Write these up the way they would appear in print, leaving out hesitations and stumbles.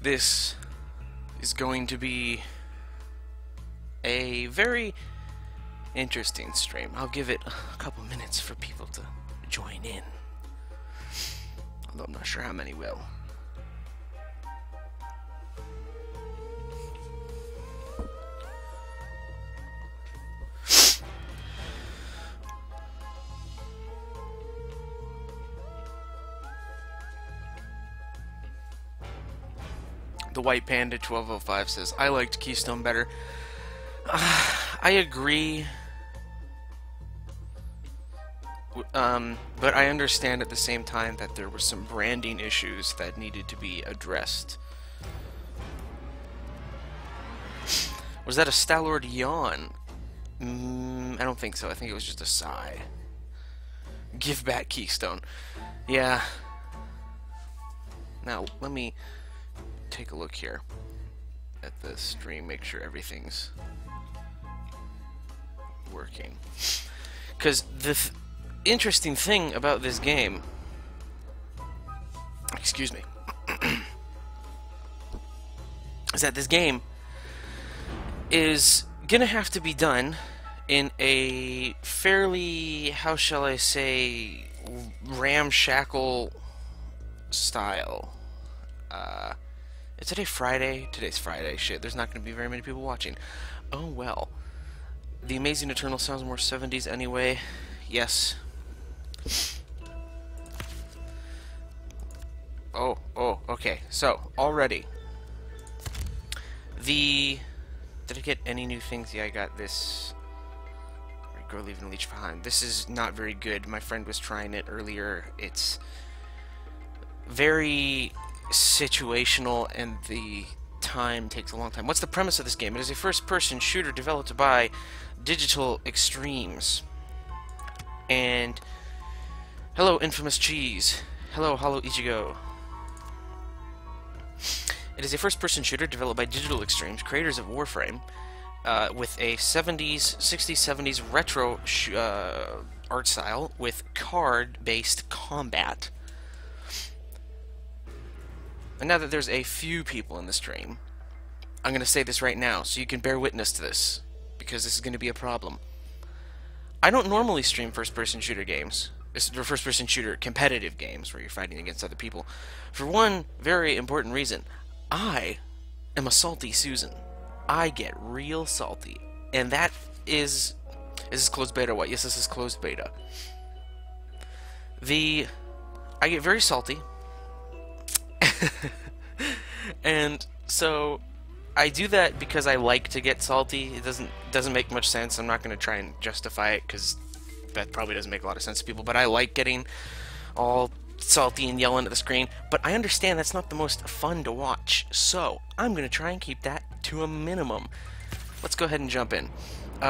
This is going to be a very interesting stream. I'll give it a couple minutes for people to join in, although I'm not sure how many will. The White Panda 1205 says, I liked Keystone better. I agree. But I understand at the same time that there were some branding issues that needed to be addressed. Was that a StallordD yawn? I don't think so. I think it was just a sigh. Give back Keystone. Yeah. Now, let me take a look here at the stream, make sure everything's working. Because the interesting thing about this game, excuse me, is that this game is gonna have to be done in a fairly, how shall I say, ramshackle style. Is today Friday? Today's Friday. Shit, there's not going to be very many people watching. Oh well. The Amazing Eternal sounds more 70s anyway. Yes. Oh, okay. So, already. Did I get any new things? Yeah, I got this. Go leaving leech behind. This is not very good. My friend was trying it earlier. It's very situational, and the time takes a long time. What's the premise of this game? It is a first-person shooter developed by Digital Extremes. And hello, Infamous Cheese. Hello, Hollow Ichigo. It is a first-person shooter developed by Digital Extremes, creators of Warframe, with a 60s, 70s retro art style with card-based combat. And now that there's a few people in the stream, I'm going to say this right now so you can bear witness to this, because this is going to be a problem. I don't normally stream first-person shooter games, first-person shooter competitive games where you're fighting against other people, for one very important reason. I am a salty Susan. I get real salty. And that is this closed beta? What? Yes, this is closed beta. I get very salty. And so I do that because I like to get salty. It doesn't make much sense. I'm not going to try and justify it because that probably doesn't make a lot of sense to people, but I like getting all salty and yelling at the screen. But I understand that's not the most fun to watch, so I'm going to try and keep that to a minimum. Let's go ahead and jump in.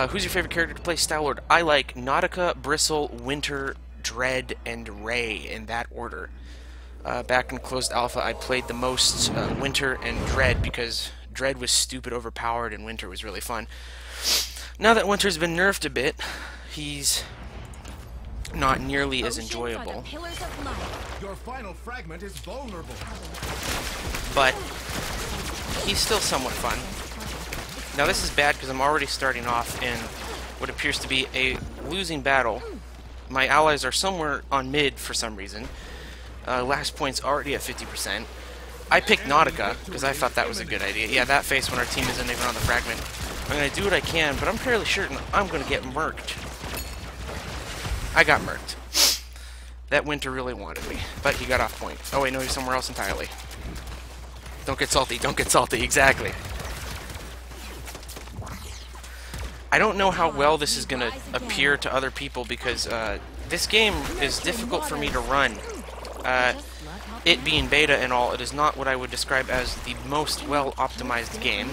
Who's your favorite character to play StallordD? I like Nautica, Bristle, Winter, Dread, and Ray in that order. Back in closed alpha, I played the most Winter and Dread because Dread was stupid overpowered and Winter was really fun. Now that Winter's been nerfed a bit, he's not nearly as enjoyable. Your final fragment is vulnerable. But he's still somewhat fun. Now this is bad because I'm already starting off in what appears to be a losing battle. My allies are somewhere on mid for some reason. Last point's already at 50%. I picked Nautica because I thought that was a good idea. Yeah, that face when our team isn't even on the fragment. I'm going to do what I can, but I'm fairly certain I'm going to get murked. I got murked. That Winter really wanted me, but he got off point. Oh wait, no, he's somewhere else entirely. Don't get salty, don't get salty, exactly. I don't know how well this is going to appear to other people because this game is difficult for me to run. It being beta and all, it is not what I would describe as the most well-optimized game.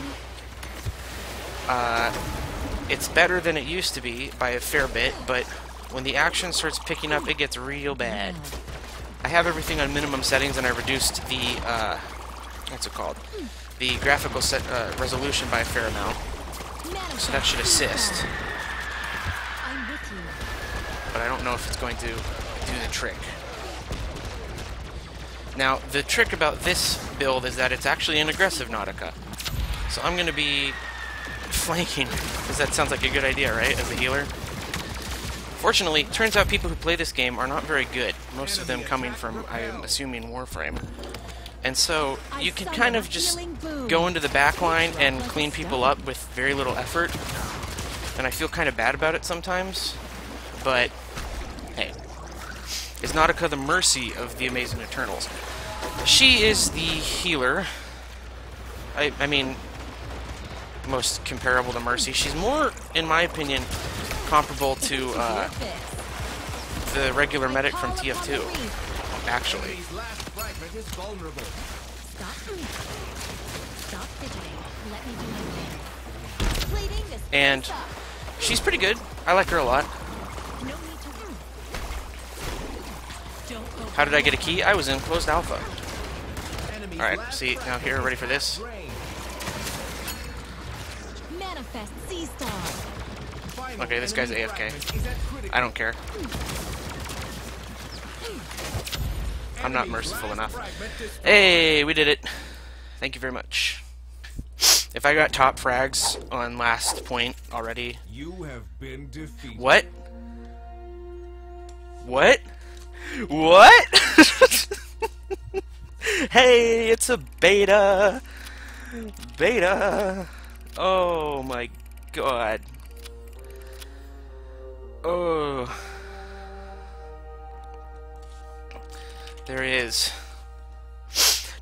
It's better than it used to be by a fair bit, but when the action starts picking up, it gets real bad. I have everything on minimum settings, and I reduced the, what's it called? The graphical resolution by a fair amount. So that should assist. but I don't know if it's going to do the trick. Now, the trick about this build is that it's actually an aggressive Nautica. So I'm going to be flanking, because that sounds like a good idea, right, as a healer? Fortunately, it turns out people who play this game are not very good, most of them coming from, I'm assuming, Warframe. And so, you can kind of just go into the back line and clean people up with very little effort. And I feel kind of bad about it sometimes, but hey. Is Nautica the Mercy of the Amazing Eternals? She is the healer. I mean, most comparable to Mercy. She's more, in my opinion, comparable to the regular medic from TF2, actually. And she's pretty good. I like her a lot. How did I get a key? I was in closed alpha. Alright, see, now here, ready for this? Okay, this guy's AFK. I don't care. I'm not merciful enough. Hey, we did it. Thank you very much. If I got top frags on last point already... You have been defeated. What? What? What? Hey, it's a beta! Beta! Oh my god. Oh. There he is.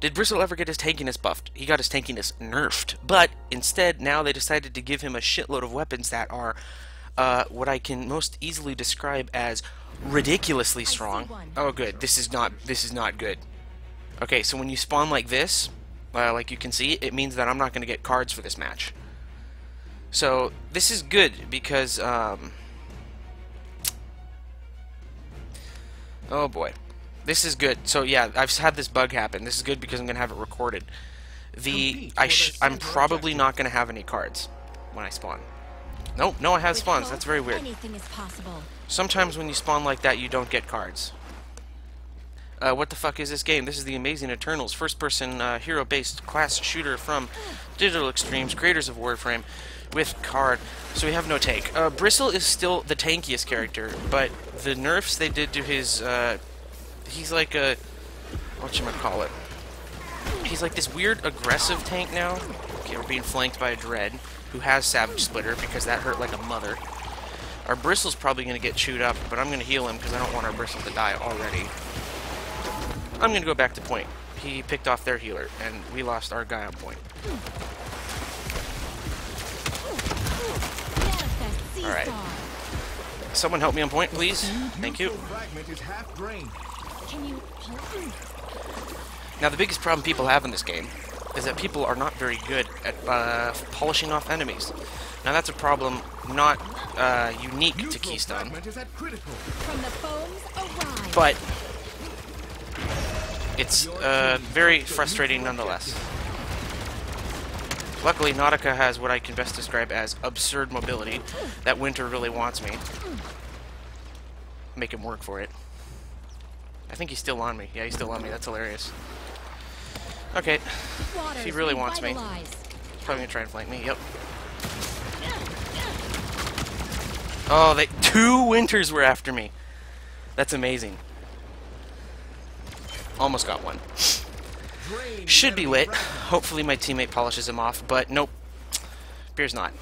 Did Bristle ever get his tankiness buffed? He got his tankiness nerfed, but instead now they decided to give him a shitload of weapons that are what I can most easily describe as ridiculously strong. Oh good, this is not good. Okay, so when you spawn like this, like you can see, it means that I'm not going to get cards for this match. So this is good because oh boy. This is good. So yeah, I've had this bug happen. This is good because I'm going to have it recorded. I'm probably not going to have any cards when I spawn. Nope, no, I have spawns. That's very weird. Sometimes when you spawn like that, you don't get cards. What the fuck is this game? This is the Amazing Eternals, first-person hero-based class shooter from Digital Extremes, creators of Warframe, with card. So we have no take. Bristle is still the tankiest character, but the nerfs they did to his, he's like a, whatchamacallit? He's like this weird aggressive tank now. Okay, we're being flanked by a Dread, who has Savage Splitter, because that hurt like a mother. Our Bristle's probably going to get chewed up, but I'm going to heal him because I don't want our Bristle to die already. I'm going to go back to point. He picked off their healer, and we lost our guy on point. Alright. Someone help me on point, please. Thank you. Now, the biggest problem people have in this game is that people are not very good at polishing off enemies. Now, that's a problem not unique to Keystone, but it's very frustrating nonetheless. Luckily, Nautica has what I can best describe as absurd mobility that Winter really wants me. Make him work for it. I think he's still on me. Yeah, he's still on me. That's hilarious. Okay. If he really wants me, he's probably gonna try and flank me. Yep. Oh, two Winters were after me. That's amazing. Almost got one. Should be lit. Hopefully my teammate polishes him off, but nope. Appears not.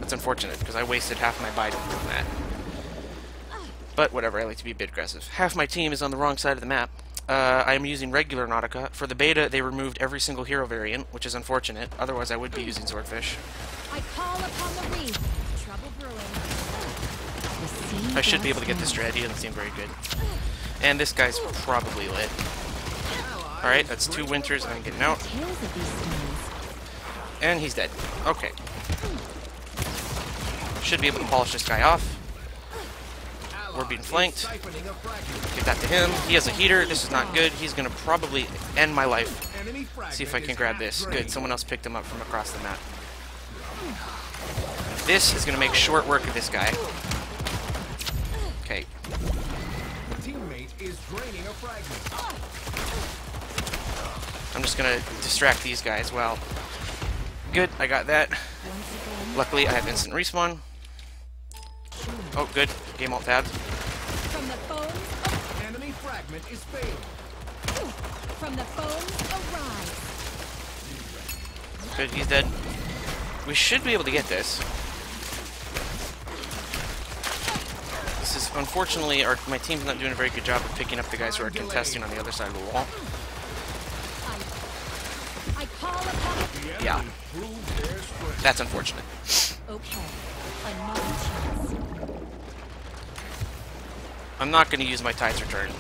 That's unfortunate, because I wasted half my Biden on that. But whatever, I like to be a bit aggressive. Half my team is on the wrong side of the map. I am using regular Nautica. For the beta, they removed every single hero variant, which is unfortunate. Otherwise, I would be using Swordfish. I call upon the reef. Trouble brewing. I should be able to get this Dread. He doesn't seem very good. And this guy's probably lit. Alright, that's two Winters. I'm getting out. And he's dead. Okay. Should be able to polish this guy off. We're being flanked. Get that to him. He has a heater. This is not good. He's going to probably end my life. See if I can grab this. Good. Someone else picked him up from across the map. This is going to make short work of this guy. draining a fragment. I'm just gonna distract these guys. Well, good, I got that. Luckily, I have instant respawn. Oh, good. Game alt tabs. From the foes, Enemy fragment is failed. from the foes arise. Good, he's dead. We should be able to get this. This is, unfortunately, my team's not doing a very good job of picking up the guys who are contesting on the other side of the wall. I call upon the Yeah, that's unfortunate. Okay. Another chance. I'm not going to use my Tide's Return.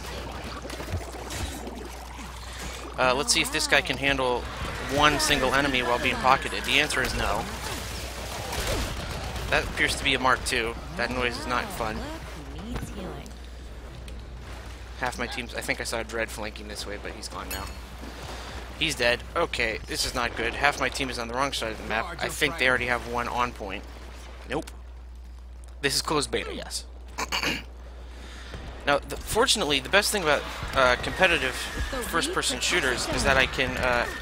Let's see if this guy can handle one single enemy while being pocketed. The answer is no. That appears to be a Mark II. That noise is not fun. Look who needs healing. Half my team's... I think I saw Dread flanking this way, but he's gone now. He's dead. Okay, this is not good. Half my team is on the wrong side of the map. I think they already have one on point. Nope. This is closed beta, yes. Now, fortunately, the best thing about competitive first-person shooters is that I can...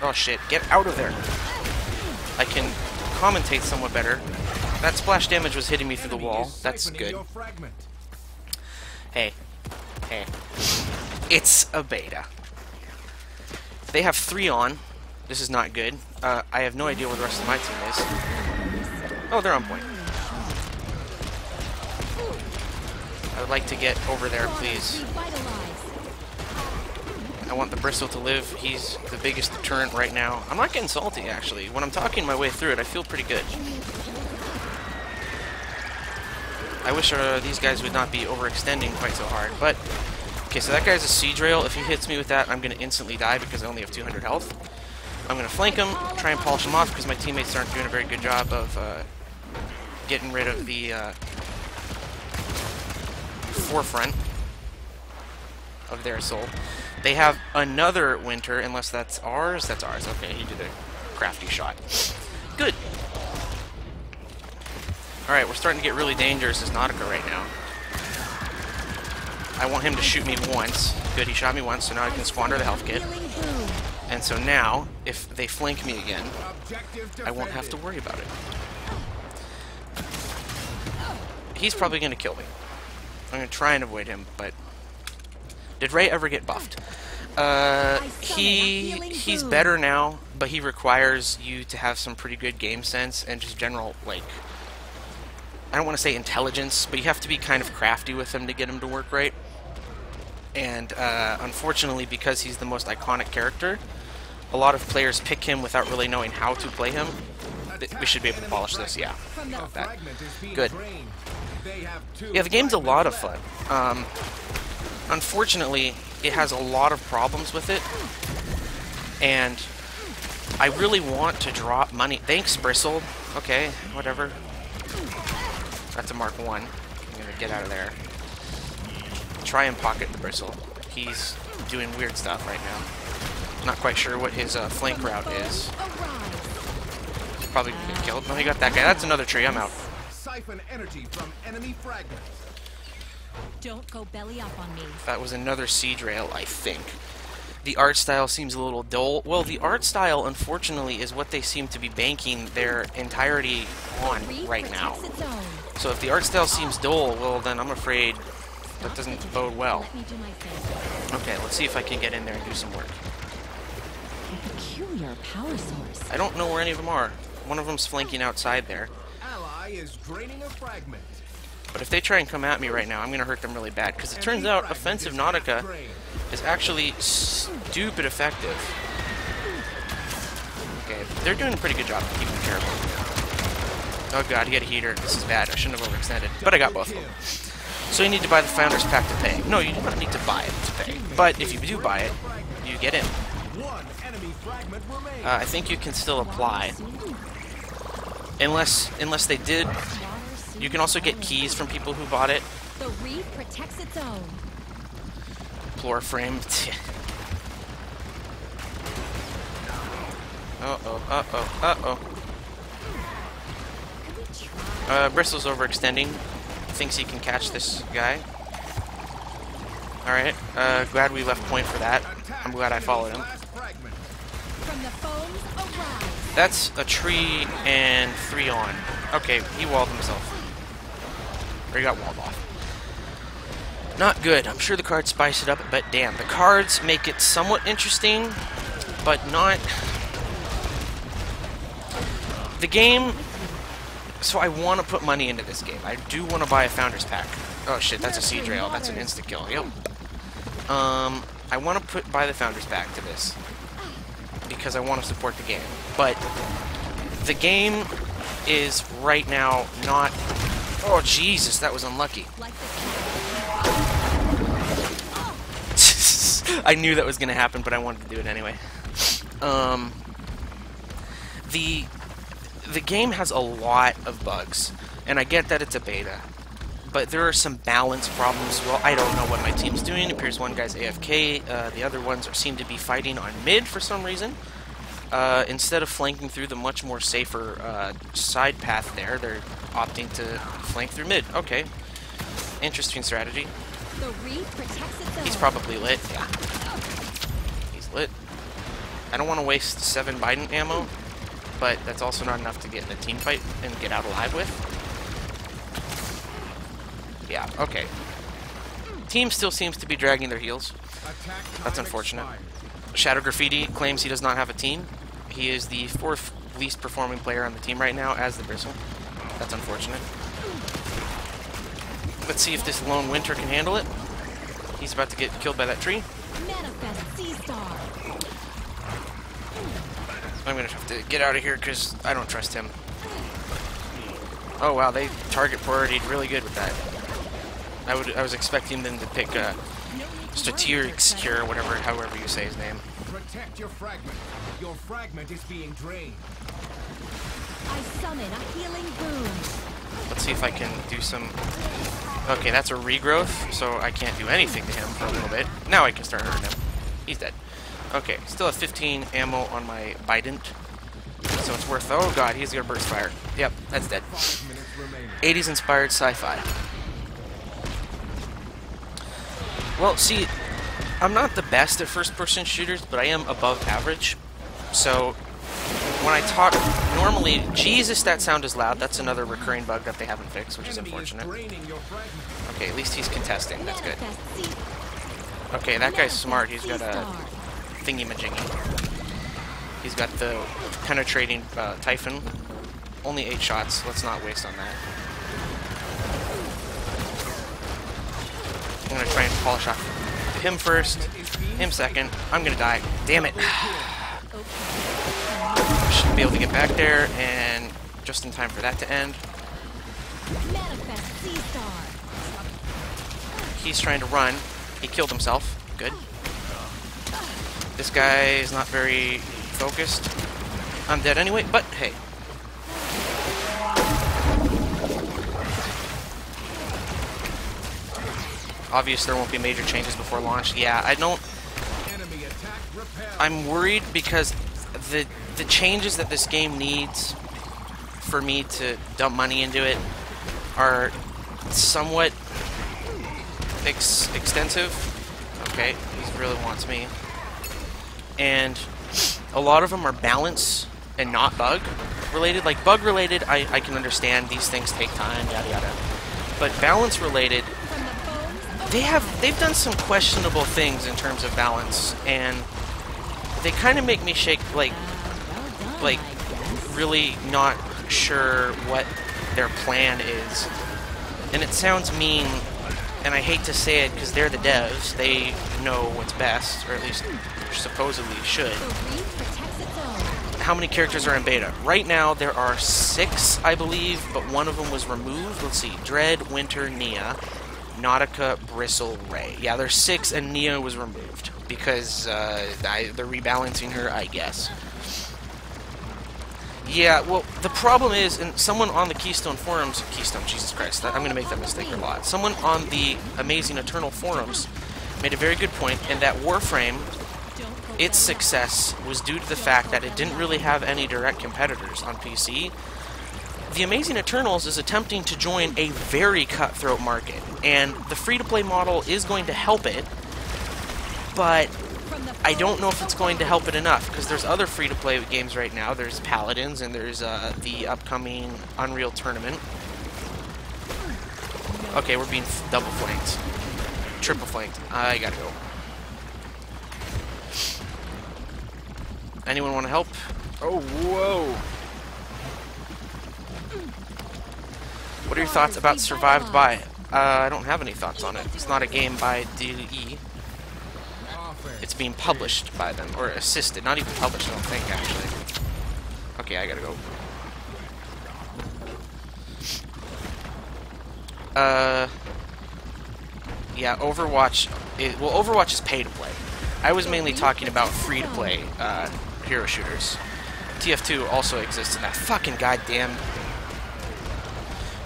oh shit, get out of there! I can commentate somewhat better. That splash damage was hitting me through the wall. That's good. Hey. Hey. It's a beta. They have 3 on. This is not good. I have no idea where the rest of my team is. Oh, they're on point. I would like to get over there, please. I want the Bristle to live. He's the biggest deterrent right now. I'm not getting salty, actually. When I'm talking my way through it, I feel pretty good. I wish these guys would not be overextending quite so hard, but... Okay, so that guy's a Siege Rail. If he hits me with that, I'm going to instantly die because I only have 200 health. I'm going to flank him, try and polish him off because my teammates aren't doing a very good job of getting rid of the forefront of their assault. They have another Winter, unless that's ours. That's ours. Okay, he did a crafty shot. Good. Alright, we're starting to get really dangerous as Nautica right now. I want him to shoot me once. Good, he shot me once, so now I can squander the health kit. And so now, if they flank me again, I won't have to worry about it. He's probably going to kill me. I'm going to try and avoid him, but... Did Ray ever get buffed? He's better now, but he requires you to have some pretty good game sense and just general, like... I don't want to say intelligence, but you have to be kind of crafty with him to get him to work right. And unfortunately, because he's the most iconic character, a lot of players pick him without really knowing how to play him. We should be able to polish this, yeah. Got that. Good. Yeah, the game's a lot of fun. Unfortunately, it has a lot of problems with it, and I really want to drop money. Thanks, Bristle. Okay, whatever. That's a Mark 1. I'm gonna get out of there. Try and pocket the Bristle. He's doing weird stuff right now. Not quite sure what his flank route is. He's probably gonna get killed. No, he got that guy. That's another tree. I'm out. Siphon energy from enemy fragments. Don't go belly up on me. That was another Siege Rail, I think. The art style seems a little dull. Well, the art style, unfortunately, is what they seem to be banking their entirety on right now. So if the art style seems dull, well, then I'm afraid that doesn't bode well. Let me do my thing. Okay, let's see if I can get in there and do some work. A peculiar power source. I don't know where any of them are. One of them's flanking outside there. Ally is draining a fragment. But if they try and come at me right now, I'm going to hurt them really bad. Because it turns out offensive Nautica is actually stupid effective. Okay, they're doing a pretty good job of keeping me careful. Oh god, he had a heater. This is bad. I shouldn't have overextended. But I got both of them. So you need to buy the Founders Pack to pay. No, you do not need to buy it to pay. But if you do buy it, you get in. I think you can still apply. Unless they did. You can also get keys from people who bought it. The reef protects its own. Floor frame. Uh-oh, uh-oh, uh-oh. Could we try? Bristle's overextending. Thinks he can catch this guy. Alright, glad we left point for that. I'm glad I followed him. Last fragment. From the foams arise. That's a tree and 3 on. Okay, he walled himself. Or he got walled off. Not good. I'm sure the cards spice it up, but damn, the cards make it somewhat interesting, but not... The game... So I want to put money into this game. I do want to buy a Founders Pack. Oh shit, that's a Siege Rail. That's an insta-kill. Yep. I want to buy the Founders Pack to this. Because I want to support the game. But the game is right now not... Oh Jesus, that was unlucky. Like the I knew that was going to happen, but I wanted to do it anyway. The game has a lot of bugs, and I get that it's a beta, but there are some balance problems. Well, I don't know what my team's doing. It appears one guy's AFK, the other ones seem to be fighting on mid for some reason. Instead of flanking through the much more safer side path there, they're opting to flank through mid. Okay. Interesting strategy. The reef protects its own. He's probably lit. Yeah. He's lit. I don't want to waste 7 Biden ammo, but that's also not enough to get in a team fight and get out alive with. Yeah, okay. Team still seems to be dragging their heels. That's unfortunate. Shadow Graffiti claims he does not have a team. He is the 4th least performing player on the team right now as the Bristle. That's unfortunate. Let's see if this Lone Winter can handle it. He's about to get killed by that tree. Manifest Sea Star. I'm gonna have to get out of here because I don't trust him. Oh wow, they target priorityed really good with that. I was expecting them to pick Strategic Secure, whatever, however you say his name. Protect your fragment. Your fragment is being drained. I summon a healing boon. Let's see if I can do some... Okay, that's a regrowth, so I can't do anything to him for a little bit. Now I can start hurting him. He's dead. Okay, still have 15 ammo on my Bident, so it's worth... Oh god, he's gonna burst fire. Yep, that's dead. 5 minutes remaining. 80s inspired sci-fi. Well, see, I'm not the best at first-person shooters, but I am above average. So, when I talk, normally, Jesus, that sound is loud. That's another recurring bug that they haven't fixed, which is Enemy unfortunate. draining your fragment. Okay, at least he's contesting. That's good. Manifest Sea Okay, that guy's smart. He's got a Star. thingy-majingy. He's got the penetrating Typhon. Only 8 shots. Let's not waste on that. I'm gonna try and polish off him first, him second. I'm gonna die. Damn it. Should be able to get back there, and just in time for that to end. Manifest Sea Star. He's trying to run. He killed himself. Good. This guy is not very focused. I'm dead anyway, but hey. Obvious there won't be major changes before launch. Yeah, I don't... Enemy attack repelled. I'm worried because the changes that this game needs for me to dump money into it are somewhat extensive. Okay, he really wants me. And a lot of them are balance and not bug related. Like bug related, I can understand these things take time, yada yada. But balance related, they've done some questionable things in terms of balance, and they kind of make me shake, like really not sure what their plan is. And it sounds mean, and I hate to say it because they're the devs. They know what's best, or at least supposedly should. The reef protects its own. How many characters are in beta? Right now there are 6, I believe, but one of them was removed. Let's see. Dread, Winter, Nia, Nautica, Bristle, Ray. Yeah, there's 6, and Nia was removed because they're rebalancing her, I guess. Yeah, well, the problem is, and someone on the Keystone forums, Keystone, Jesus Christ, I'm going to make that mistake a lot. Someone on the Amazing Eternal forums made a very good point, in that Warframe, its success was due to the fact that it didn't really have any direct competitors on PC. the Amazing Eternals is attempting to join a very cutthroat market, and the free-to-play model is going to help it, but I don't know if it's going to help it enough, because there's other free-to-play games right now. There's Paladins, and there's the upcoming Unreal Tournament. Okay, we're being double flanked. Triple flanked. I gotta go. Anyone want to help? Oh, whoa! What are your thoughts about Survived By? I don't have any thoughts on it. It's not a game by DE. It's being published by them, or assisted. Not even published, I don't think, actually. Okay, I gotta go. Yeah, Overwatch... well, Overwatch is pay-to-play. I was mainly talking about free-to-play, hero shooters. TF2 also exists in that fucking goddamn...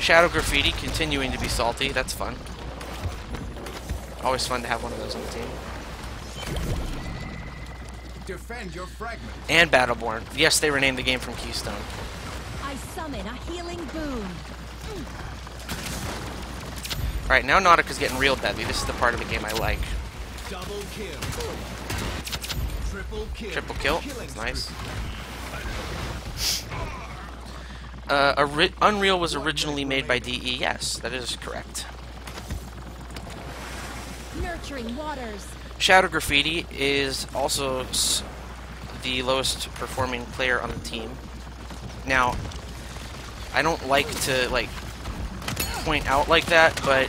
Shadow Graffiti continuing to be salty. That's fun. Always fun to have one of those on the team. Defend your fragment. And Battleborn. Yes, they renamed the game from Keystone. I summon a healing boon. Alright, now Nautica's getting real deadly. This is the part of the game I like. Double kill. Triple kill. Triple kill. That's nice. Unreal was originally made by DE. Yes, that is correct. Nurturing waters. Shadow Graffiti is also the lowest performing player on the team. Now, I don't like to point out like that, but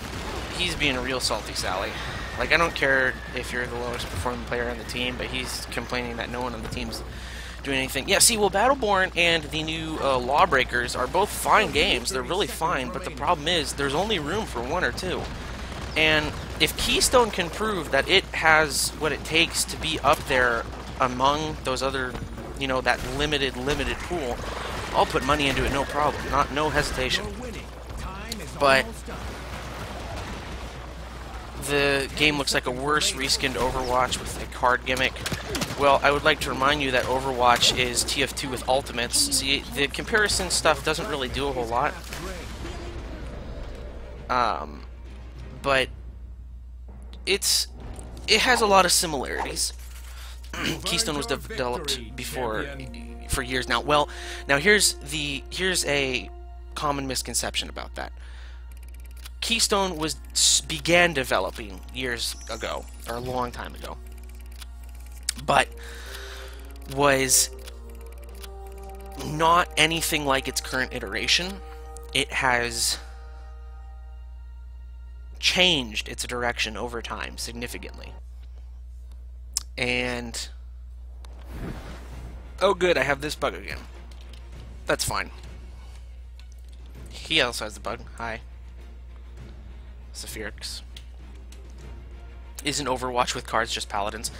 he's being a real salty Sally. Like, I don't care if you're the lowest performing player on the team, but he's complaining that no one on the team's doing anything. Yeah, see, well, Battleborn and the new Lawbreakers are both fine games. They're really fine, but the problem is there's only room for one or two. And if Keystone can prove that it has what it takes to be up there among those other, you know, that limited pool, I'll put money into it, no problem. No hesitation. But the game looks like a worse reskinned Overwatch with a card gimmick. Well, I would like to remind you that Overwatch is TF2 with ultimates. See, the comparison stuff doesn't really do a whole lot. But it has a lot of similarities. Keystone was developed before for years now. Well, now here's a common misconception about that. Keystone began developing years ago, or a long time ago, but was not anything like its current iteration. It has changed its direction over time significantly. And oh good, I have this bug again. That's fine. He also has the bug. Hi. Zephyrix. Isn't Overwatch with cards just Paladins?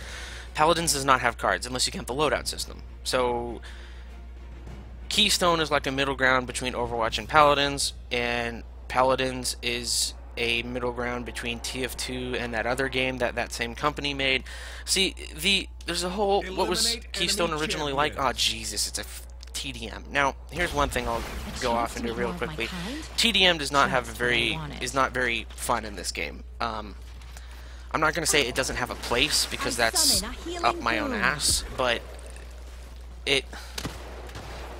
Paladins does not have cards unless you count the loadout system. So Keystone is like a middle ground between Overwatch and Paladins, and Paladins is a middle ground between TF2 and that other game that same company made. See, there's a whole... What was Keystone originally like? Oh, Jesus, it's a TDM. Now, here's one thing I'll go off and do real quickly. TDM does not have is not very fun in this game. I'm not going to say it doesn't have a place, because that's up my own ass, but it...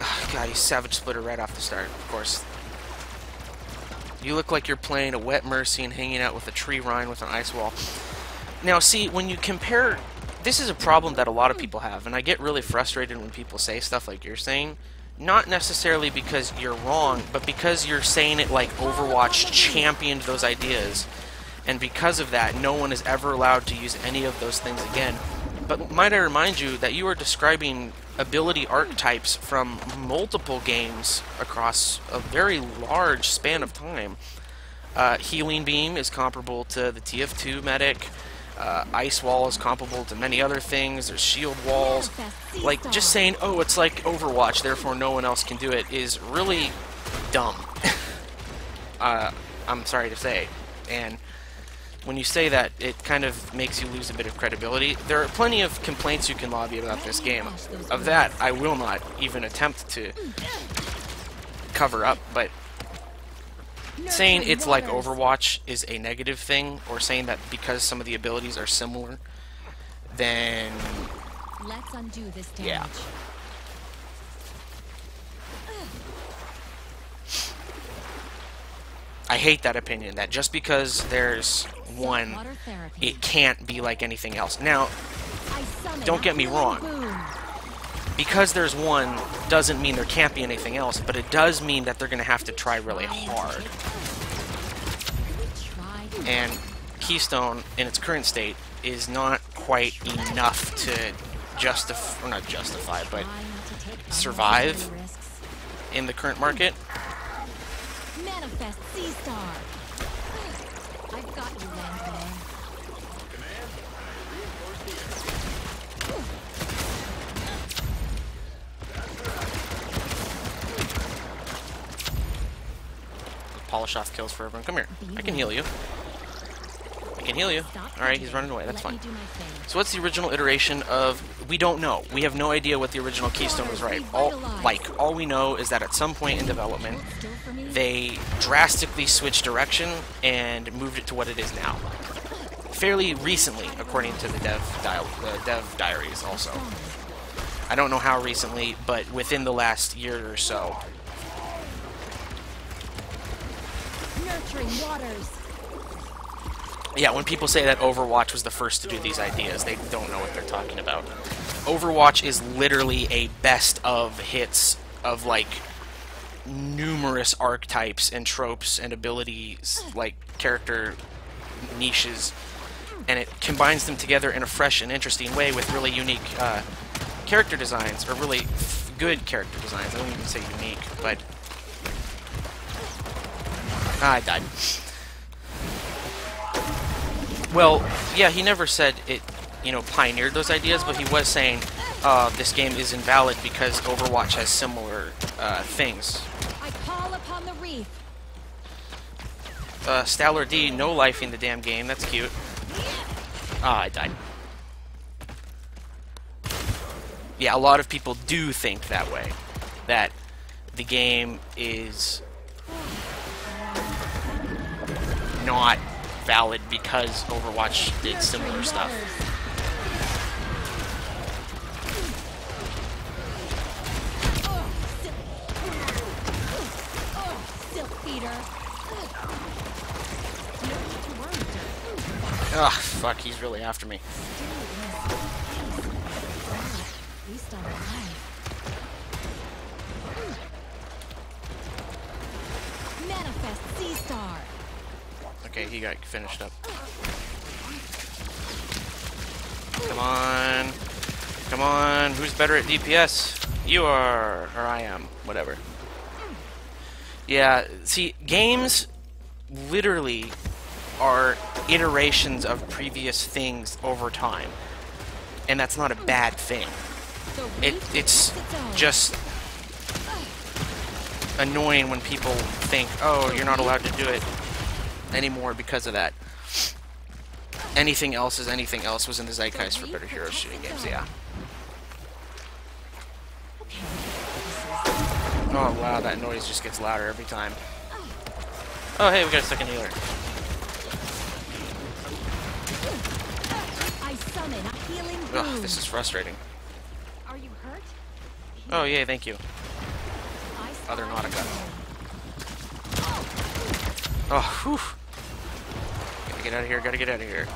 Oh, God, he's Savage Splitter right off the start, of course. You look like you're playing a Wet Mercy and hanging out with a tree rind with an ice wall. Now, see, when you compare... This is a problem that a lot of people have, and I get really frustrated when people say stuff like you're saying. Not necessarily because you're wrong, but because you're saying it like Overwatch championed those ideas, and because of that, no one is ever allowed to use any of those things again. But might I remind you that you are describing ability archetypes from multiple games across a very large span of time. Healing Beam is comparable to the TF2 medic. Ice Wall is comparable to many other things. There's shield walls. Like, just saying, oh, it's like Overwatch, therefore no one else can do it, is really dumb. I'm sorry to say. And when you say that, it kind of makes you lose a bit of credibility. There are plenty of complaints you can lobby about this game. Of that, I will not even attempt to cover up, but saying it's like Overwatch is a negative thing, or saying that because some of the abilities are similar, then Let's undo this damage. yeah. I hate that opinion, that just because there's one, Water therapy. it can't be like anything else. Now, I summon don't a get me healing wrong. boon. Because there's one doesn't mean there can't be anything else, but it does mean that they're going to have to try really hard. And Keystone, in its current state, is not quite enough to justify, or not justify, but survive in the current market. Manifest Sea Star. I've got you, Landman. Polish off kills for everyone. Come here. I can heal you. I can heal you. Alright, he's running away. That's fine. So what's the original iteration of... We don't know. We have no idea what the original Keystone was right. All we know is that at some point in development, they drastically switched direction and moved it to what it is now. Fairly recently, according to the dev diaries also. I don't know how recently, but within the last year or so. Nurturing waters. Yeah, when people say that Overwatch was the first to do these ideas, they don't know what they're talking about. Overwatch is literally a best of hits of, like, numerous archetypes and tropes and abilities, like, character niches, and it combines them together in a fresh and interesting way with really unique character designs, or really good character designs. I don't even say unique, but... I died. Well, yeah, he never said it, you know, pioneered those ideas, but he was saying this game is invalid because Overwatch has similar things. I call upon the reef. StallordD no-lifing the damn game. That's cute. Ah, I died. Yeah, a lot of people do think that way. That the game is not valid because Overwatch did similar stuff. Ugh, fuck, he's really after me. Manifest Sea Star. Okay, he got finished up. Come on. Come on. Who's better at DPS? You are. Or I am. Whatever. Yeah, see, games literally are iterations of previous things over time. And that's not a bad thing. It's just annoying when people think, oh, you're not allowed to do it anymore because of that. Anything else is anything else was in the zeitgeist for better hero shooting games, yeah. Oh wow, that noise just gets louder every time. Oh hey, we got a second healer. I summon a healing Ugh, boon. this is frustrating. Are you hurt? Oh yay, thank you. I Other spot Nautica. you. Oh, whew. Gotta get out of here, gotta get out of here.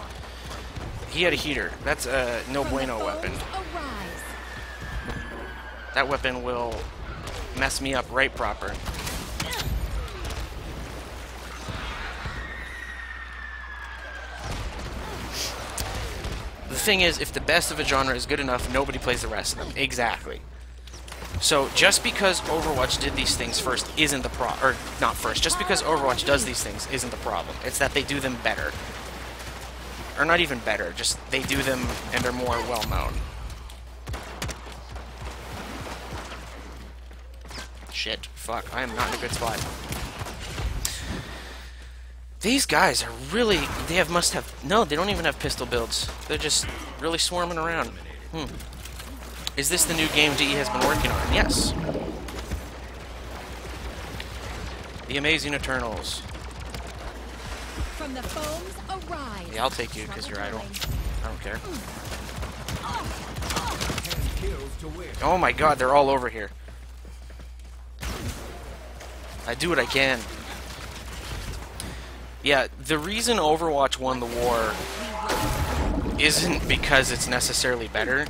He had a heater. That's a no From the bueno foes weapon. arise. That weapon will mess me up right proper. The thing is, if the best of a genre is good enough, nobody plays the rest of them. Exactly. So, just because Overwatch did these things first isn't the or not first, just because Overwatch does these things isn't the problem. It's that they do them better. Or not even better, just they do them and they're more well-known. Shit. Fuck. I am not in a good spot. These guys are really... must have... No, they don't even have pistol builds. They're just really swarming around. Is this the new game DE has been working on? Yes. The Amazing Eternals. From the foams arise. Yeah, I'll take you because you're idle. I don't care. 10 kills to win. Oh my god, they're all over here. I do what I can. Yeah, the reason Overwatch won the war isn't because it's necessarily better.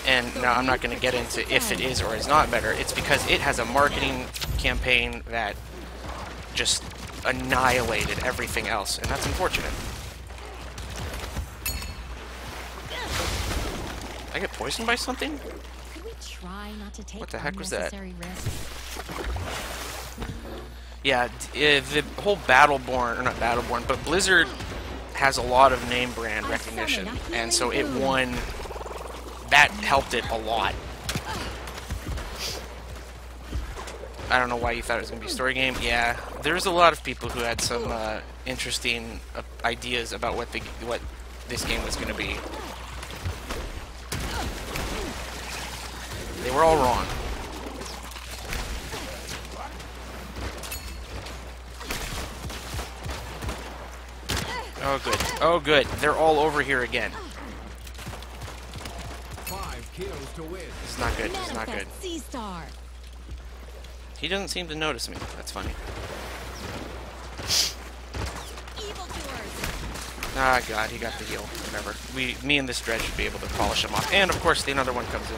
And now I'm not going to get into if it is or is not better. It's because it has a marketing campaign that just annihilated everything else, and that's unfortunate. I get poisoned by something? Could we try not to take What the heck was that? unnecessary risks? Yeah, the whole Battleborn, or not Battleborn, but Blizzard has a lot of name brand recognition, and so it won. That helped it a lot. I don't know why you thought it was going to be a story game. Yeah, there's a lot of people who had some interesting ideas about what this game was going to be. They were all wrong. Oh good. Oh good. They're all over here again. 5 kills to win. It's not good. It's not good. Manifest C-Star. He doesn't seem to notice me. That's funny. Evildoers. Ah, God, he got the heal. Whatever. Me and this Dread should be able to polish him off. And, of course, the another one comes in.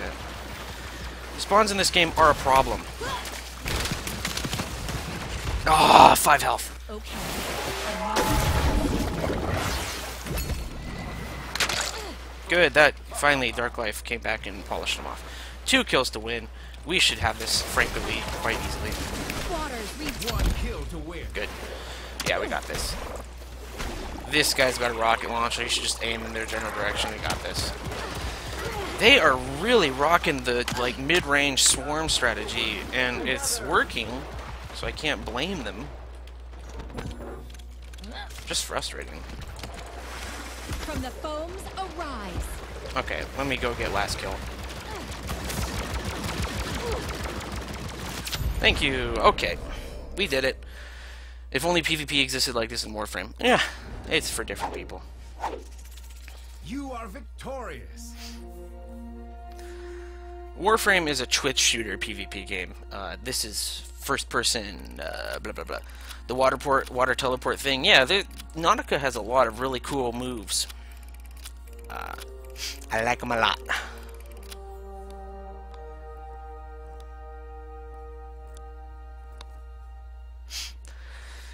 Spawns in this game are a problem. Ah, 5 health. Okay. Good, that finally Dark Life came back and polished him off. 2 kills to win. We should have this, frankly, quite easily. Waters reach. 1 kill to win. Good. Yeah, we got this. This guy's got a rocket launcher. You should just aim in their general direction. We got this. They are really rocking the like mid-range swarm strategy, and it's working, so I can't blame them. Just frustrating. From the foams arise. Okay, let me go get last kill. Thank you. Okay, we did it. If only PvP existed like this in Warframe. Yeah, it's for different people. You are victorious. Warframe is a Twitch shooter PvP game. This is first person, blah blah blah. The water teleport thing. Yeah, Nautica has a lot of really cool moves. I like them a lot.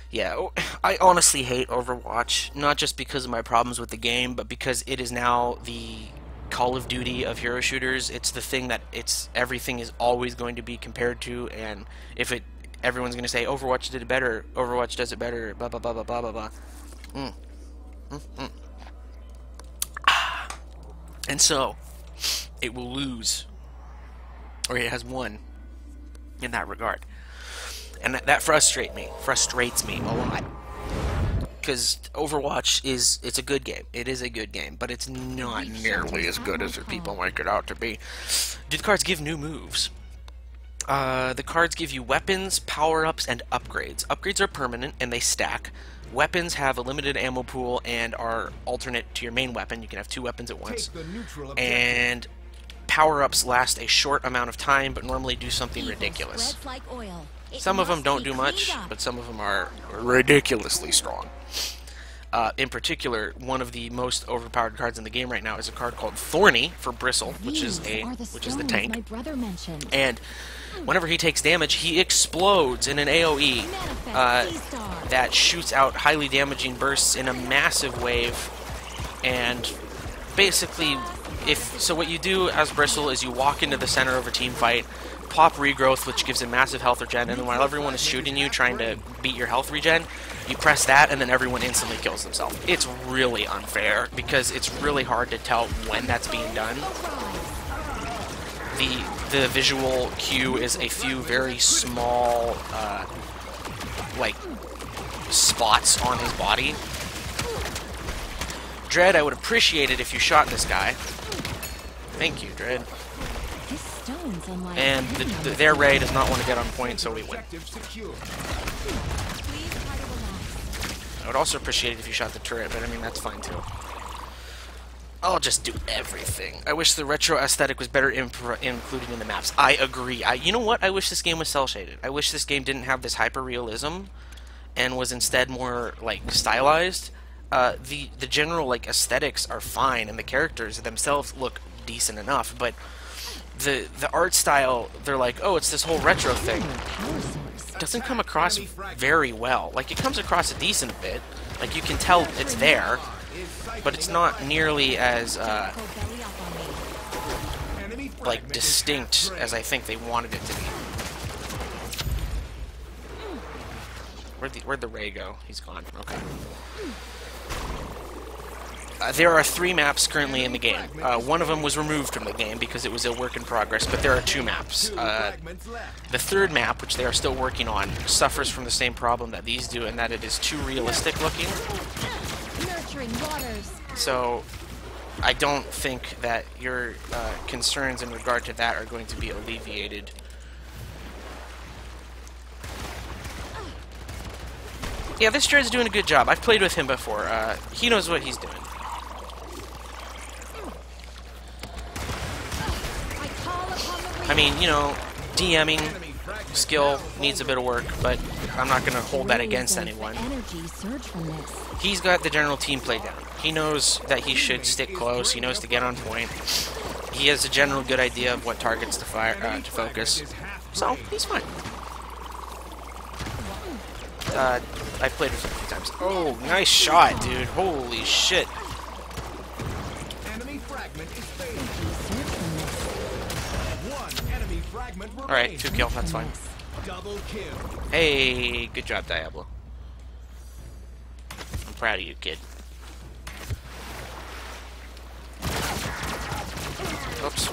Yeah, I honestly hate Overwatch, not just because of my problems with the game, but because it is now the Call of Duty of hero shooters. It's the thing that everything is always going to be compared to, and if everyone's going to say Overwatch did it better, Overwatch does it better, blah blah blah blah blah blah blah. And so, it will lose, or it has won in that regard. And that frustrates me a lot. Because Overwatch it's a good game. It is a good game, but it's not nearly as good as people make it out to be. Do the cards give new moves? The cards give you weapons, power-ups, and upgrades. Upgrades are permanent, and they stack. Weapons have a limited ammo pool and are alternate to your main weapon. You can have 2 weapons at once. Take the neutral objective. And power-ups last a short amount of time, but normally do something Evil ridiculous. spreads like oil. It Some of them must don't be do much, cleaned up. but some of them are ridiculously strong. In particular, one of the most overpowered cards in the game right now is a card called Thorny for Bristle, which is These are the the stones tank. my brother mentioned. And whenever he takes damage, he explodes in an AoE Manifest C-Star. that shoots out highly damaging bursts in a massive wave. And basically, so what you do as Bristle is you walk into the center of a team fight, pop regrowth, which gives a massive health regen, and then while everyone is shooting you, trying to beat your health regen, you press that, and then everyone instantly kills themselves. It's really unfair, because it's really hard to tell when that's being done. The visual cue is a few very small, like, spots on his body. Dread, I would appreciate it if you shot this guy. Thank you, Dread. stones unlike And their Ray does not want to get on point, so we win. Objective secure. Please try to relax. I would also appreciate it if you shot the turret, but I mean, that's fine too. I'll just do everything. I wish the retro aesthetic was better included in the maps. I agree. You know what? I wish this game was cel-shaded. I wish this game didn't have this hyper-realism and was instead more, like, stylized. The general, like, aesthetics are fine, and the characters themselves look decent enough, but the art style, they're like, oh, it's this whole retro thing. Power source. It doesn't come across very well. Like, it comes across a decent bit. Like, you can tell it's there, but it's not nearly as, Jericho belly up on me. Enemy like, fragment is distinct half as I think they wanted it to be. Where'd the Ray go? He's gone. Okay. There are 3 maps currently in the game. One of them was removed from the game because it was a work in progress, but there are 2 maps. fragments left. The 3rd map, which they are still working on, suffers from the same problem that these do, in that it is too realistic looking. Nurturing waters. So, I don't think that your concerns in regard to that are going to be alleviated. Yeah, this Dread's doing a good job. I've played with him before. He knows what he's doing. I call upon the I mean, you know, DMing skill needs a bit of work, but I'm not going to hold that against anyone. Energy surge from this. He's got the general team play down. He knows that he should stick close. He knows to get on point. He has a general good idea of what targets to fire, to focus. So, he's fine. I've played with him a few times. Oh, nice shot, dude. Holy shit. Enemy fragment is fading. One enemy fragment remains. Alright, 2 kill. That's fine. Double kill. Hey, good job, Diablo. I'm proud of you, kid. Oops.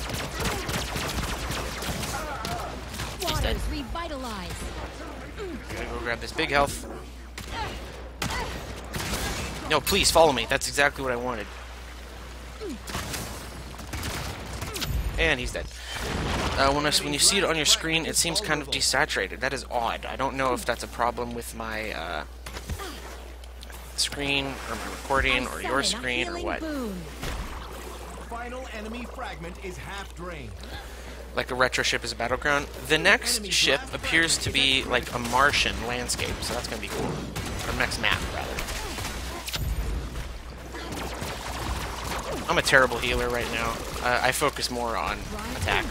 He's dead. Waters revitalize. Gotta go grab this big health. No, please follow me. That's exactly what I wanted. And he's dead. When you see it on your screen, it seems kind of desaturated. That is odd. I don't know if that's a problem with my screen, or my recording, or your screen, or what. Final enemy fragment is half drained. Like a retro ship is a battleground. The next ship appears to be like a Martian landscape, so that's gonna be cool. Or next map, rather. I'm a terrible healer right now. I focus more on attack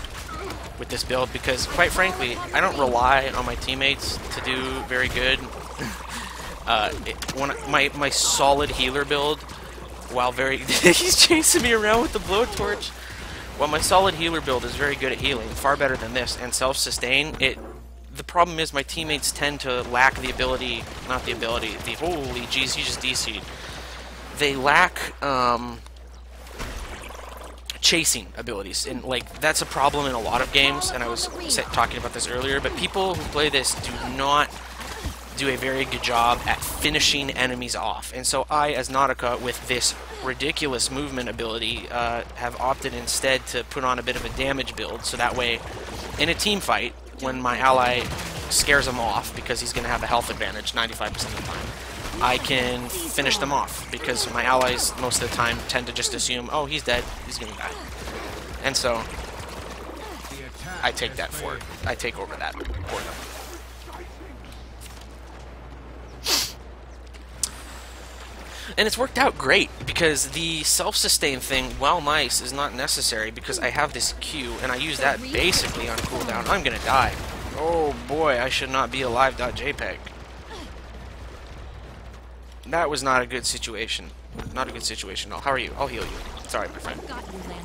with this build because, quite frankly, I don't rely on my teammates to do very good. My solid healer build, while very he's chasing me around with the blowtorch. While my solid healer build is very good at healing, far better than this, and self-sustain, the problem is my teammates tend to lack the ability, not the ability, holy jeez, he just DC'd. They lack, chasing abilities, and, like, that's a problem in a lot of games, and I was talking about this earlier, but people who play this do not do a very good job at finishing enemies off. And so I, as Nautica, with this ridiculous movement ability, have opted instead to put on a bit of a damage build, so that way, in a team fight, when my ally scares him off, because he's going to have a health advantage 95% of the time, I can finish them off, because my allies, most of the time, tend to just assume, oh, he's dead, he's going to die. And so, I take that for it. I take over that for them. And it's worked out great, because the self-sustain thing, while nice, is not necessary, because I have this Q, and I use that basically on cooldown. I'm gonna die. Oh boy, I should not be alive.jpg. That was not a good situation. Not a good situation at all. How are you? I'll heal you. Sorry, my friend.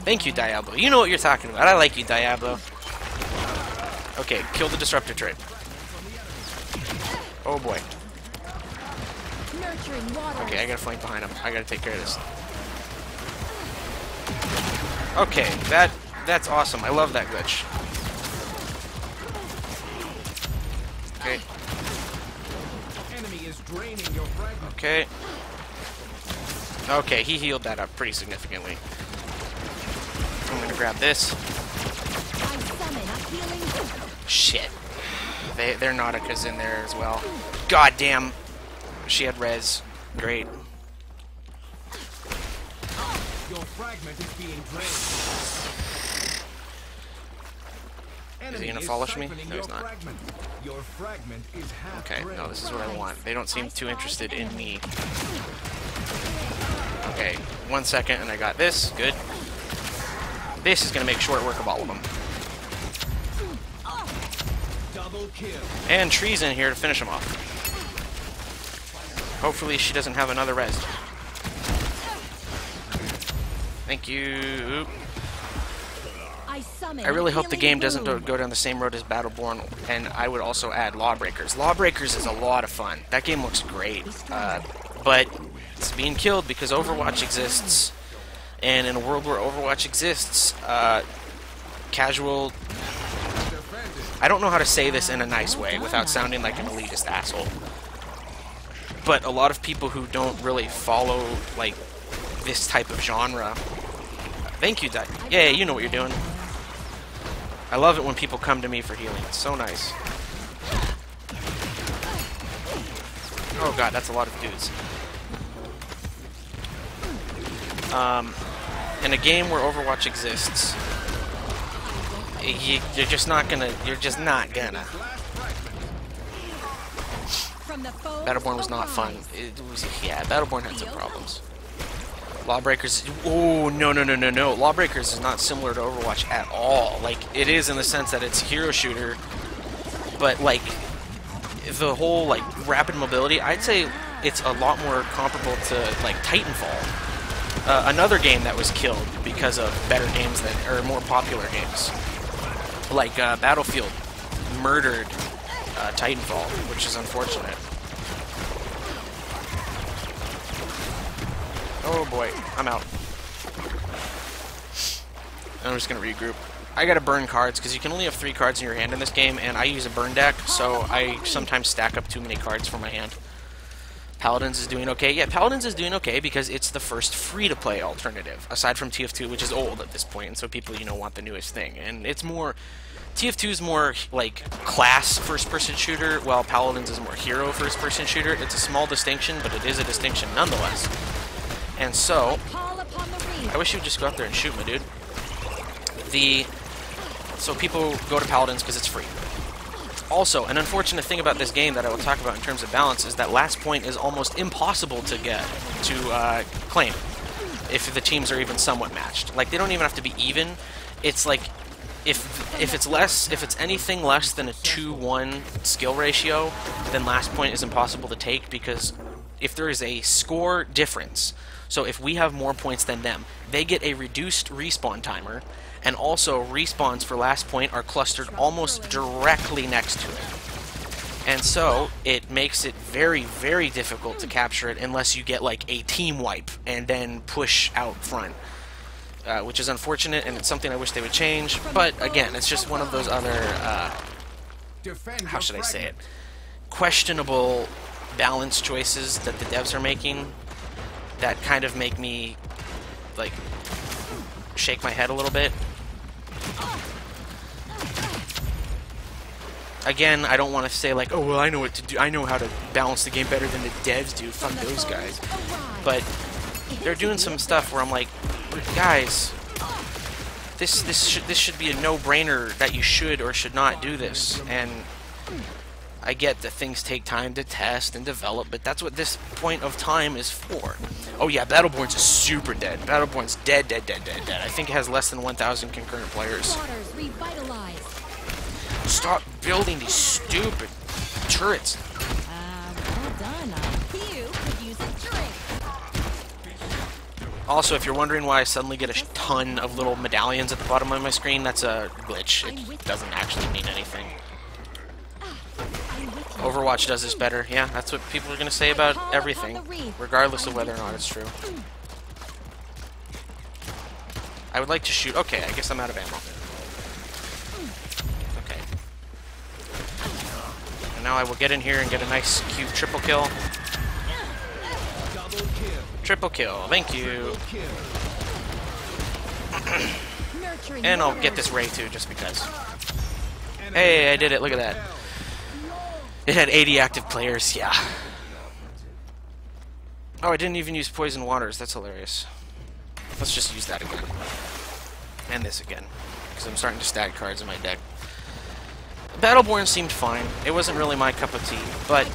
Thank you, Diablo. You know what you're talking about. I like you, Diablo. Okay, kill the disruptor trait. Oh boy. Okay, I gotta flank behind him. I gotta take care of this. Okay, that's awesome. I love that glitch. Okay. Enemy is draining your fragment. Okay. Okay, he healed that up pretty significantly. I'm gonna grab this. Shit. Their Nautica's in there as well. God damn. She had res. Great. Your fragment is being drained. Is he gonna follow me? Siphoning No, he's your not. fragment. Your fragment is half Okay, drained. no, this is what I want. They don't seem too interested in me. Okay, 1 second and I got this. Good. This is gonna make short work of all of them. Double kill. And Tree's in here to finish him off. Hopefully she doesn't have another res. Thank you. I really hope the game doesn't go down the same road as Battleborn, and I would also add Lawbreakers. Lawbreakers is a lot of fun. That game looks great, but it's being killed because Overwatch exists, and in a world where Overwatch exists, casual... I don't know how to say this in a nice way without sounding like an elitist asshole, but a lot of people who don't really follow, like, this type of genre... Thank you, Dad. Yeah, you know what you're doing. I love it when people come to me for healing. It's so nice. Oh god, that's a lot of dudes. In a game where Overwatch exists, you're just not gonna. Battleborn was not fun. Yeah, Battleborn had some problems. Lawbreakers, oh, no. Lawbreakers is not similar to Overwatch at all. Like, it is in the sense that it's a hero shooter, but, like, the whole, like, rapid mobility, I'd say it's a lot more comparable to, like, Titanfall. Another game that was killed because of better games or more popular games. Like, Battlefield murdered Titanfall, which is unfortunate. Oh boy, I'm out. I'm just gonna regroup. I gotta burn cards, because you can only have 3 cards in your hand in this game, and I use a burn deck, so I sometimes stack up too many cards for my hand. Paladins is doing okay. Yeah, Paladins is doing okay because it's the first free-to-play alternative, aside from TF2, which is old at this point, and so people, you know, want the newest thing. And it's more... TF2 is more, like, class first-person shooter, while Paladins is more hero first-person shooter. It's a small distinction, but it is a distinction nonetheless. And so, I wish you would just go out there and shoot me, dude. So people go to Paladins because it's free. Also, an unfortunate thing about this game that I will talk about in terms of balance is that last point is almost impossible to claim if the teams are even somewhat matched. Like, they don't even have to be even. It's like, if it's anything less than a 2-1 skill ratio, then last point is impossible to take, because if there is a score difference, so if we have more points than them, they get a reduced respawn timer, and also respawns for last point are clustered almost directly next to it. And so it makes it very, very difficult to capture it unless you get like a team wipe and then push out front, which is unfortunate, and it's something I wish they would change. But again, it's just one of those other, how should I say it, questionable balance choices that the devs are making that kind of make me, like, shake my head a little bit. Again, I don't want to say, like, oh, well, I know what to do. I know how to balance the game better than the devs do. Fuck those guys. But they're doing some stuff where I'm like, guys, this should be a no-brainer that you should or should not do this. And I get that things take time to test and develop, but that's what this point of time is for. Oh yeah, Battleborn's is super dead. Battleborn's dead. I think it has less than 1,000 concurrent players. Stop building these stupid turrets. Well done. You could use a drink. Also, if you're wondering why I suddenly get a ton of little medallions at the bottom of my screen, that's a glitch. It doesn't actually mean anything. Overwatch does this better. Yeah, that's what people are going to say about everything, regardless of whether or not it's true. I would like to shoot... Okay, I guess I'm out of ammo. Okay. And now I will get in here and get a nice, cute triple kill. Triple kill. Thank you. And I'll get this Ray too, just because. Hey, I did it. Look at that. It had 80 active players. Yeah. Oh, I didn't even use poison waters. That's hilarious. Let's just use that again. And this again. Because I'm starting to stack cards in my deck. Battleborn seemed fine. It wasn't really my cup of tea, but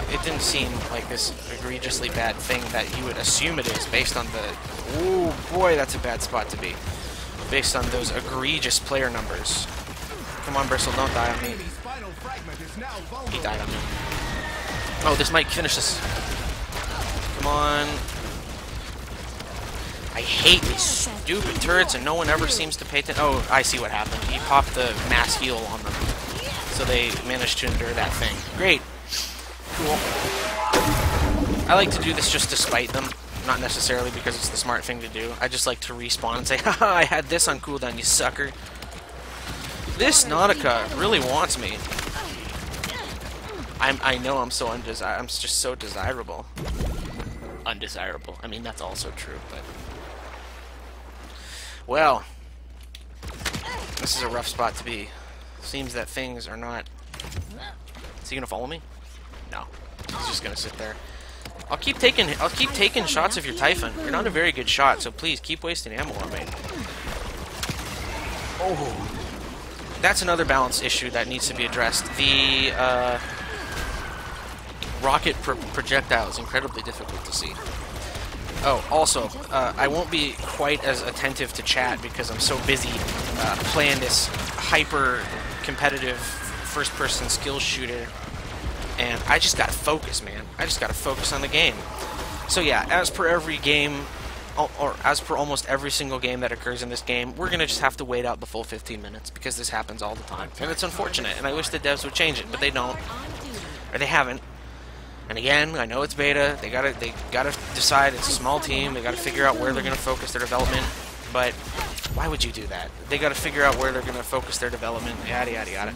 it didn't seem like this egregiously bad thing that you would assume it is based on the... Ooh, boy, that's a bad spot to be. Based on those egregious player numbers. Come on, Bristle, don't die on me. He died on me. Oh, this might finish this. Come on. I hate these stupid turrets and no one ever seems to pay attention. Oh, I see what happened. He popped the mass heal on them. So they managed to endure that thing. Great. Cool. I like to do this just to spite them. Not necessarily because it's the smart thing to do. I just like to respawn and say, haha, I had this on cooldown, you sucker. This Nautica really wants me. I know I'm so undesirable. I'm just so desirable. Undesirable. I mean, that's also true, but... Well, this is a rough spot to be. Seems that things are not... Is he gonna follow me? No. He's just gonna sit there. I'll keep taking shots of your Typhon. You're not a very good shot, so please keep wasting ammo on me. Oh. That's another balance issue that needs to be addressed. The rocket projectile is incredibly difficult to see. Oh, also, I won't be quite as attentive to chat because I'm so busy playing this hyper-competitive first-person skill shooter, and I just gotta focus, man. I just gotta focus on the game. So yeah, as per every game, or as per almost every single game that occurs in this game, we're gonna just have to wait out the full 15 minutes because this happens all the time, and it's unfortunate. And I wish the devs would change it, but they don't, or they haven't. And again, I know it's beta. They gotta decide. It's a small team. They gotta figure out where they're gonna focus their development. But why would you do that? They gotta figure out where they're gonna focus their development. Yada yada yada.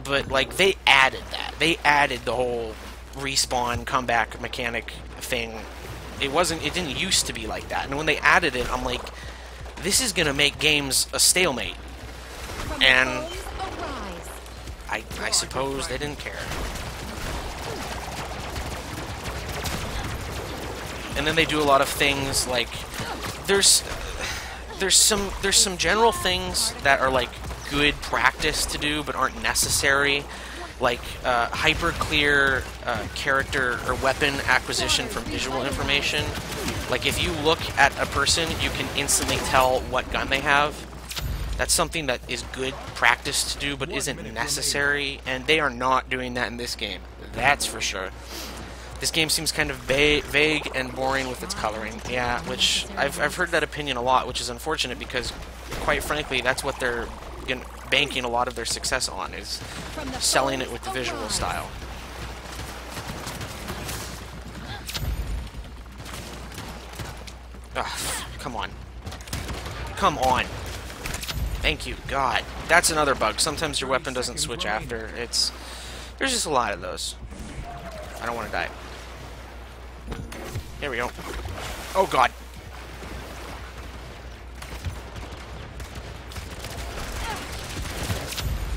But like they added that. They added the whole respawn comeback mechanic thing. It didn't used to be like that. And when they added it, I'm like, this is gonna make games a stalemate. And I suppose they didn't care. And then they do a lot of things like there's some general things that are like good practice to do but aren't necessary, like hyper clear character or weapon acquisition from visual information. Like if you look at a person, you can instantly tell what gun they have. That's something that is good practice to do but isn't necessary, and they are not doing that in this game. That's for sure. This game seems kind of vague and boring with its coloring. Yeah, which I've heard that opinion a lot, which is unfortunate because, quite frankly, that's what they're banking a lot of their success on, is selling it with the visual style. Ugh, come on. Come on. Thank you, God. That's another bug. Sometimes your weapon doesn't switch after. There's just a lot of those. I don't want to die. Here we go. Oh god.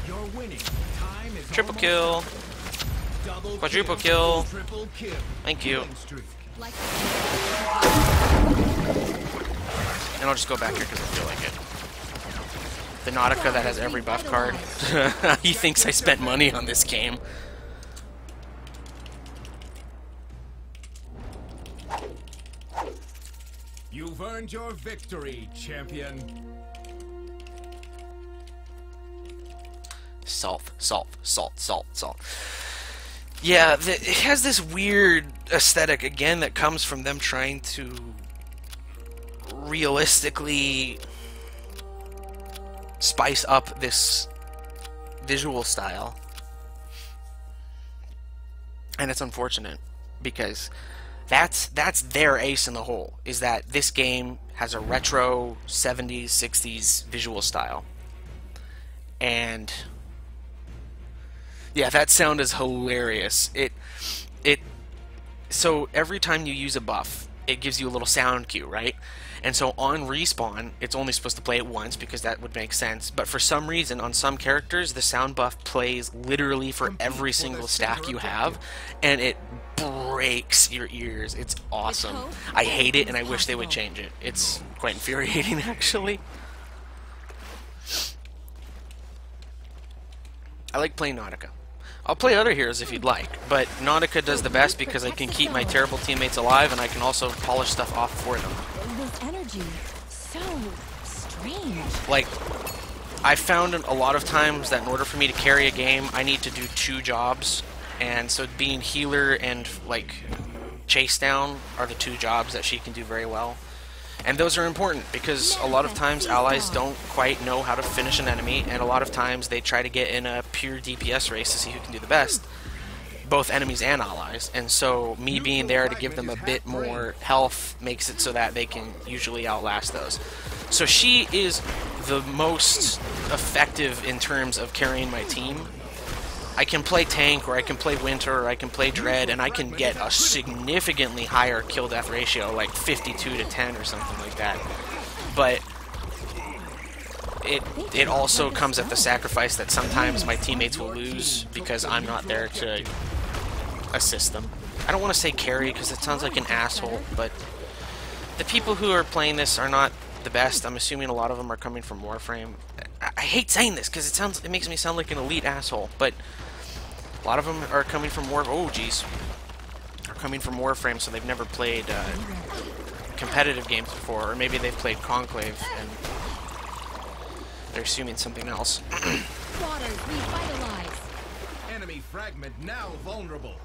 You're winning. Time is Triple almost kill. up. Quadruple kill. Triple kill. Thank you. Killing streak. And I'll just go back here because I feel like it. The Nautica that has every buff card. He thinks I spent money on this game. You've earned your victory, champion. Salt, salt, salt, salt, salt. Yeah, it has this weird aesthetic, again, that comes from them trying to realistically spice up this visual style. And it's unfortunate, because that's their ace in the hole, is that this game has a retro 70s, 60s visual style. And yeah, that sound is hilarious. So every time you use a buff, it gives you a little sound cue, right? And so on respawn, it's only supposed to play it once because that would make sense. But for some reason, on some characters, the sound buff plays literally for every single stack you have, and it breaks your ears. It's awesome. I hate it, and I wish they would change it. It's quite infuriating, actually. I like playing Nautica. I'll play other heroes if you'd like, but Nautica does the best because I can keep my terrible teammates alive, and I can also polish stuff off for them. This energy, so strange. Like, I found a lot of times that in order for me to carry a game, I need to do 2 jobs, and so being healer and, like, chase down are the 2 jobs that she can do very well. And those are important because a lot of times allies don't quite know how to finish an enemy, and a lot of times they try to get in a pure DPS race to see who can do the best, both enemies and allies. And so me being there to give them a bit more health makes it so that they can usually outlast those. So she is the most effective in terms of carrying my team. I can play tank, or I can play winter, or I can play dread, and I can get a significantly higher kill-death ratio, like 52 to 10 or something like that. But it also comes at the sacrifice that sometimes my teammates will lose because I'm not there to assist them. I don't want to say carry because it sounds like an asshole, but the people who are playing this are not the best. I'm assuming a lot of them are coming from Warframe. I hate saying this because it makes me sound like an elite asshole, but a lot of them are coming from are coming from Warframe, so they've never played competitive games before, or maybe they've played Conclave and they're assuming something else. Waters revitalize. Enemy fragment now vulnerable.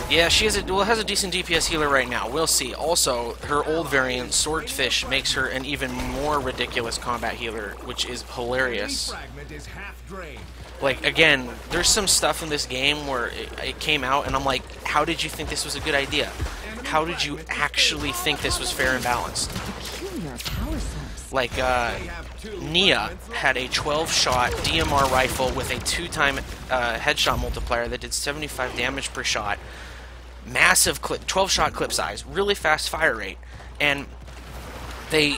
Yeah, she has a decent DPS healer right now. We'll see. Also, her old variant, Swordfish, makes her an even more ridiculous combat healer, which is hilarious. Enemy fragment is half drained. Like, again, there's some stuff in this game where it came out, and I'm like, how did you think this was a good idea? How did you actually think this was fair and balanced? Peculiar power source. Like, Nia had a 12-shot DMR rifle with a 2-time headshot multiplier that did 75 damage per shot. Massive clip, 12-shot clip size, really fast fire rate, and they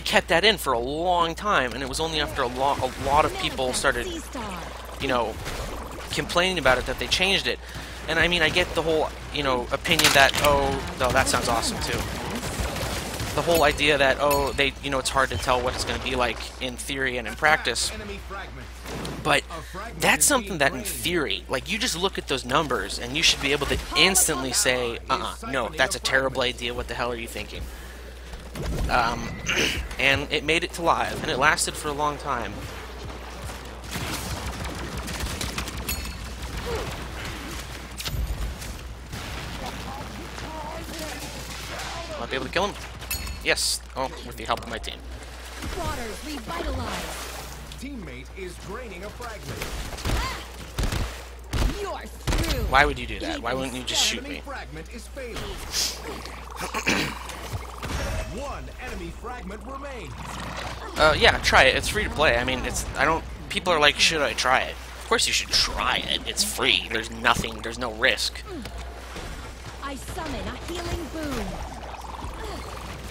kept that in for a long time, and it was only after a lot of people started, you know, complaining about it that they changed it. And I mean, I get the whole, you know, opinion that, oh, no, that sounds awesome too. The whole idea that, oh, you know, it's hard to tell what it's going to be like in theory and in practice. But that's something that in theory, like, you just look at those numbers and you should be able to instantly say, no, that's a terrible idea, what the hell are you thinking? And it made it to live, and it lasted for a long time. Might be able to kill him? Yes. Oh, with the help of my team. Waters revitalize. Teammate is draining a fragment. You're through. Why would you do that? Why wouldn't you just shoot Enemy me? fragment is failing. One enemy fragment remains. Yeah, try it. It's free to play. I mean, people are like, should I try it? Of course you should try it. It's free. There's no risk. I summon a healing boom.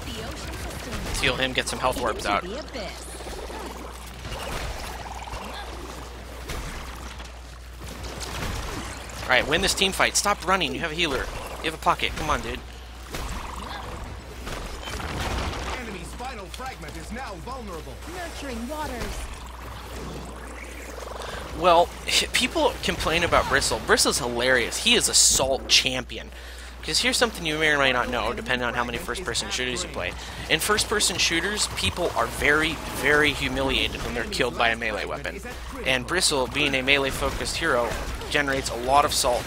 The ocean system. Heal him, get some health orbs out. Into the abyss. Alright, win this team fight. Stop running. You have a healer. You have a pocket. Come on, dude. Enemy's final fragment is now vulnerable. Nurturing waters. Well, people complain about Bristle. Bristle's hilarious. He is a salt champion. Because here's something you may or may not know, depending on how many first-person shooters you play. In first-person shooters, people are very, very humiliated when they're killed by a melee weapon. And Bristle, being a melee-focused hero, generates a lot of salt.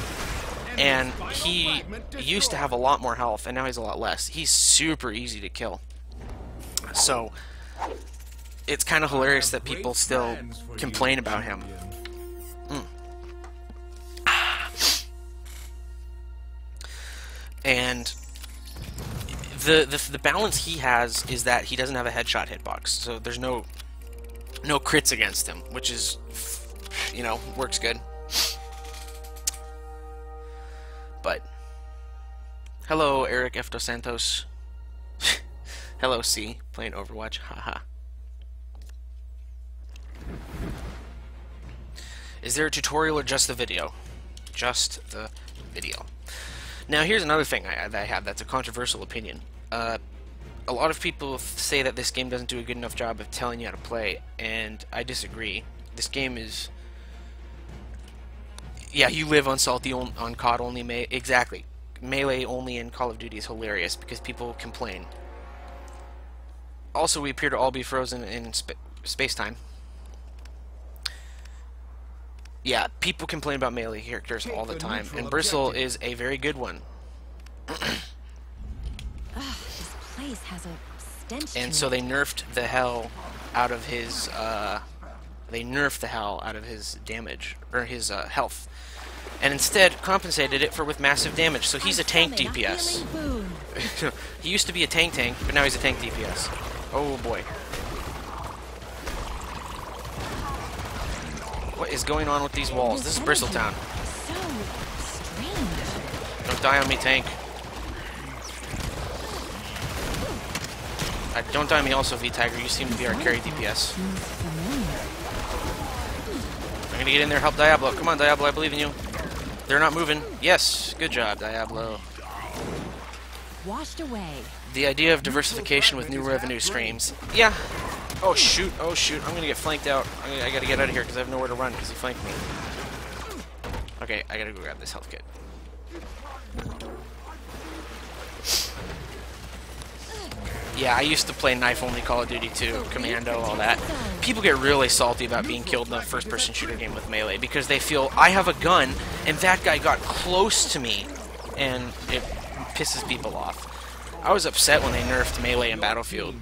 And he used to have a lot more health, and now he's a lot less. He's super easy to kill. So, it's kind of hilarious that people still complain about him. And the balance he has is that he doesn't have a headshot hitbox, so there's no crits against him, which is, you know, works good. But Hello, Eric F. Dos Santos. Hello, C. Playing Overwatch. Haha. Is there a tutorial or just the video? Just the video. Now, here's another thing that I have that's a controversial opinion. A lot of people say that this game doesn't do a good enough job of telling you how to play, and I disagree. This game is... Yeah, you live on Salty, on COD only, exactly. Melee only in Call of Duty is hilarious because people complain. Also, we appear to all be frozen in space-time. Yeah, people complain about melee characters all the time, and Bristle is a very good one. This place has a stench. And so they nerfed the hell out of his damage, or his health, and instead compensated it with massive damage. So he's a tank DPS. He used to be a tank, but now he's a tank DPS. Oh boy. What is going on with these walls? This is Bristletown. So strange. Don't die on me, tank. Don't die on me also, V-Tiger. You seem to be our carry DPS. I'm gonna get in there, help Diablo. Come on, Diablo, I believe in you. They're not moving. Yes, good job, Diablo. Washed away. The idea of diversification with new revenue streams. Yeah. Oh shoot, I'm gonna get flanked out. I gotta get out of here because I have nowhere to run because he flanked me. Okay, I gotta go grab this health kit. Yeah, I used to play knife-only Call of Duty 2, Commando, all that. People get really salty about being killed in a first-person shooter game with melee because they feel, I have a gun, and that guy got close to me, and it pisses people off. I was upset when they nerfed melee in Battlefield.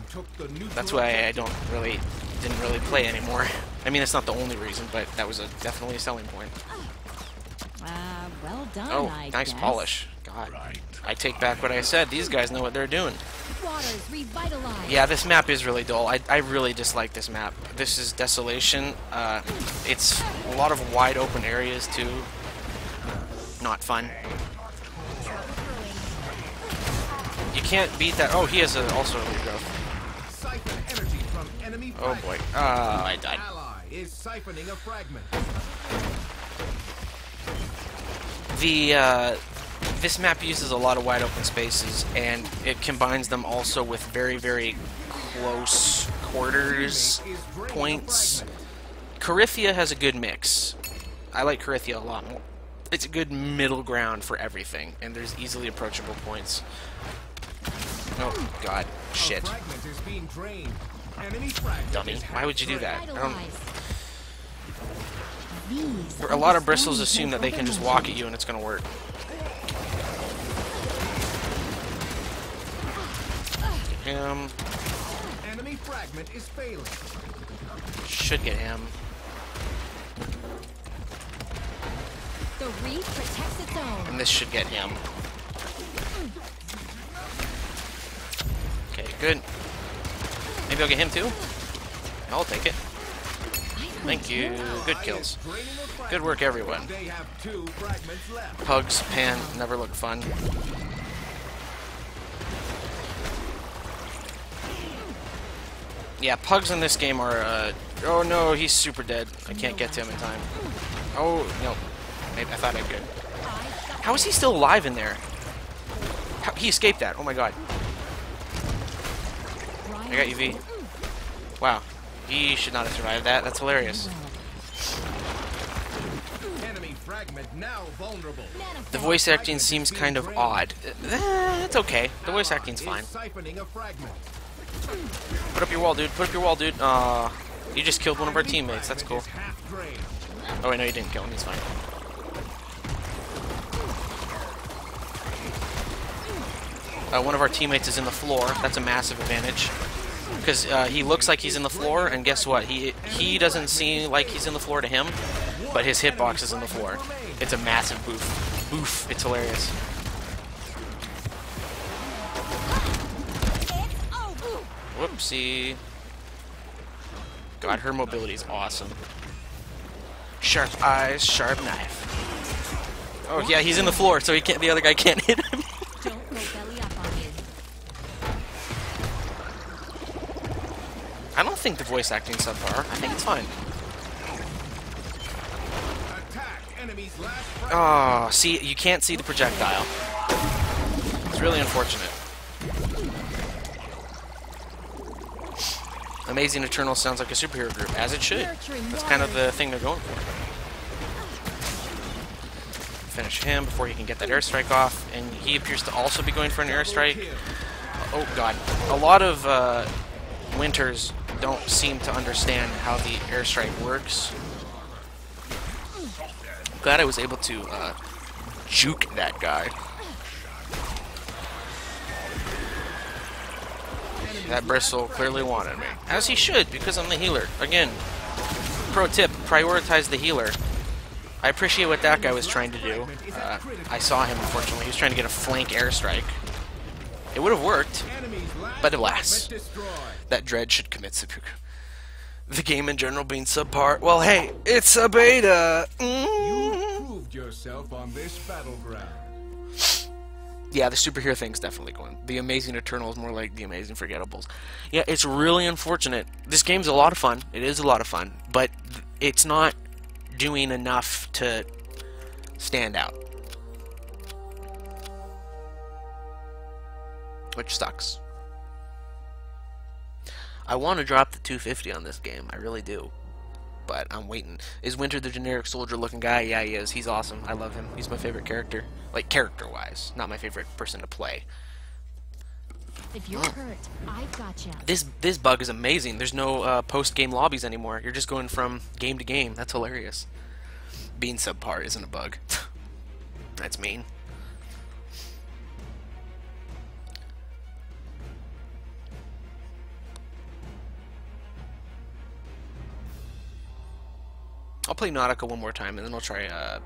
That's why I didn't really play anymore. I mean, it's not the only reason, but that was definitely a selling point. Well done, Oh, I nice guess. polish. God. I take back what I said. These guys know what they're doing. Waters revitalized. Yeah, this map is really dull. I really dislike this map. This is Desolation. It's a lot of wide open areas, too. Not fun. You can't beat that. Oh, he has also a regrowth. Siphon energy from enemy Oh boy. I died. ally is siphoning a fragment. This map uses a lot of wide open spaces, and it combines them also with very, very close quarters points. Corythia has a good mix. I like Corythia a lot more. It's a good middle ground for everything, and there's easily approachable points. Oh god, shit. A fragment is being drained. Enemy fragment Dummy. is Why would you do that? These A lot of bristles assume that they can just walk at you and it's gonna work. Get him. Enemy fragment is failing. Should get him. The reef protects its own. And this should get him. Okay, good. Maybe I'll get him too? I'll take it. Thank you. Good kills. Good work, everyone. They have 2 fragments left. Pugs, Pan, never look fun. Yeah, Pugs in this game are, oh no, he's super dead. I can't get to him in time. Oh, no. Maybe I thought I could. How is he still alive in there? He escaped that. Oh my god. I got UV. Wow. He should not have survived that. That's hilarious. Enemy fragment now vulnerable. The voice acting seems kind of odd. It's okay. The voice acting's fine. Siphoning a fragment. Put up your wall, dude. Put up your wall, dude. You just killed one of our teammates. That's cool. Half drained. Oh, wait, no, you didn't kill him. He's fine. One of our teammates is in the floor. That's a massive advantage. Because he looks like he's in the floor, and guess what? He doesn't seem like he's in the floor to him, but his hitbox is in the floor. It's a massive boof. Boof. It's hilarious. Whoopsie. God, her mobility is awesome. Sharp eyes, sharp knife. Oh yeah, he's in the floor, so he can't. The other guy can't hit him. I don't think the voice acting's subpar. I think it's fine. Attack enemy's last fragment. Oh, see, you can't see the projectile. It's really unfortunate. Amazing Eternal sounds like a superhero group, as it should. That's kind of the thing they're going for. Finish him before he can get that airstrike off, and he appears to also be going for an airstrike. Oh god. A lot of Winters don't seem to understand how the airstrike works. Glad I was able to juke that guy. That Bristle clearly wanted me. As he should, because I'm the healer. Again, pro tip, prioritize the healer. I appreciate what that guy was trying to do. I saw him, unfortunately. He was trying to get a flank airstrike. It would have worked, but alas. That Dread should commit seppuku. The game in general being subpar. Well, hey, it's a beta! You proved yourself on this battleground. Yeah, the superhero thing's definitely going. The Amazing Eternal is more like the Amazing Forgettables. Yeah, it's really unfortunate. This game's a lot of fun. It is a lot of fun, but it's not doing enough to stand out. Which sucks. I want to drop the 250 on this game. I really do. But I'm waiting. Is Winter the generic soldier-looking guy? Yeah, he is. He's awesome. I love him. He's my favorite character. Like, character-wise. Not my favorite person to play. If you're hurt, I've got you. This bug is amazing. There's no post-game lobbies anymore. You're just going from game to game. That's hilarious. Being subpar isn't a bug. That's mean. I'll play Nautica one more time, and then I'll try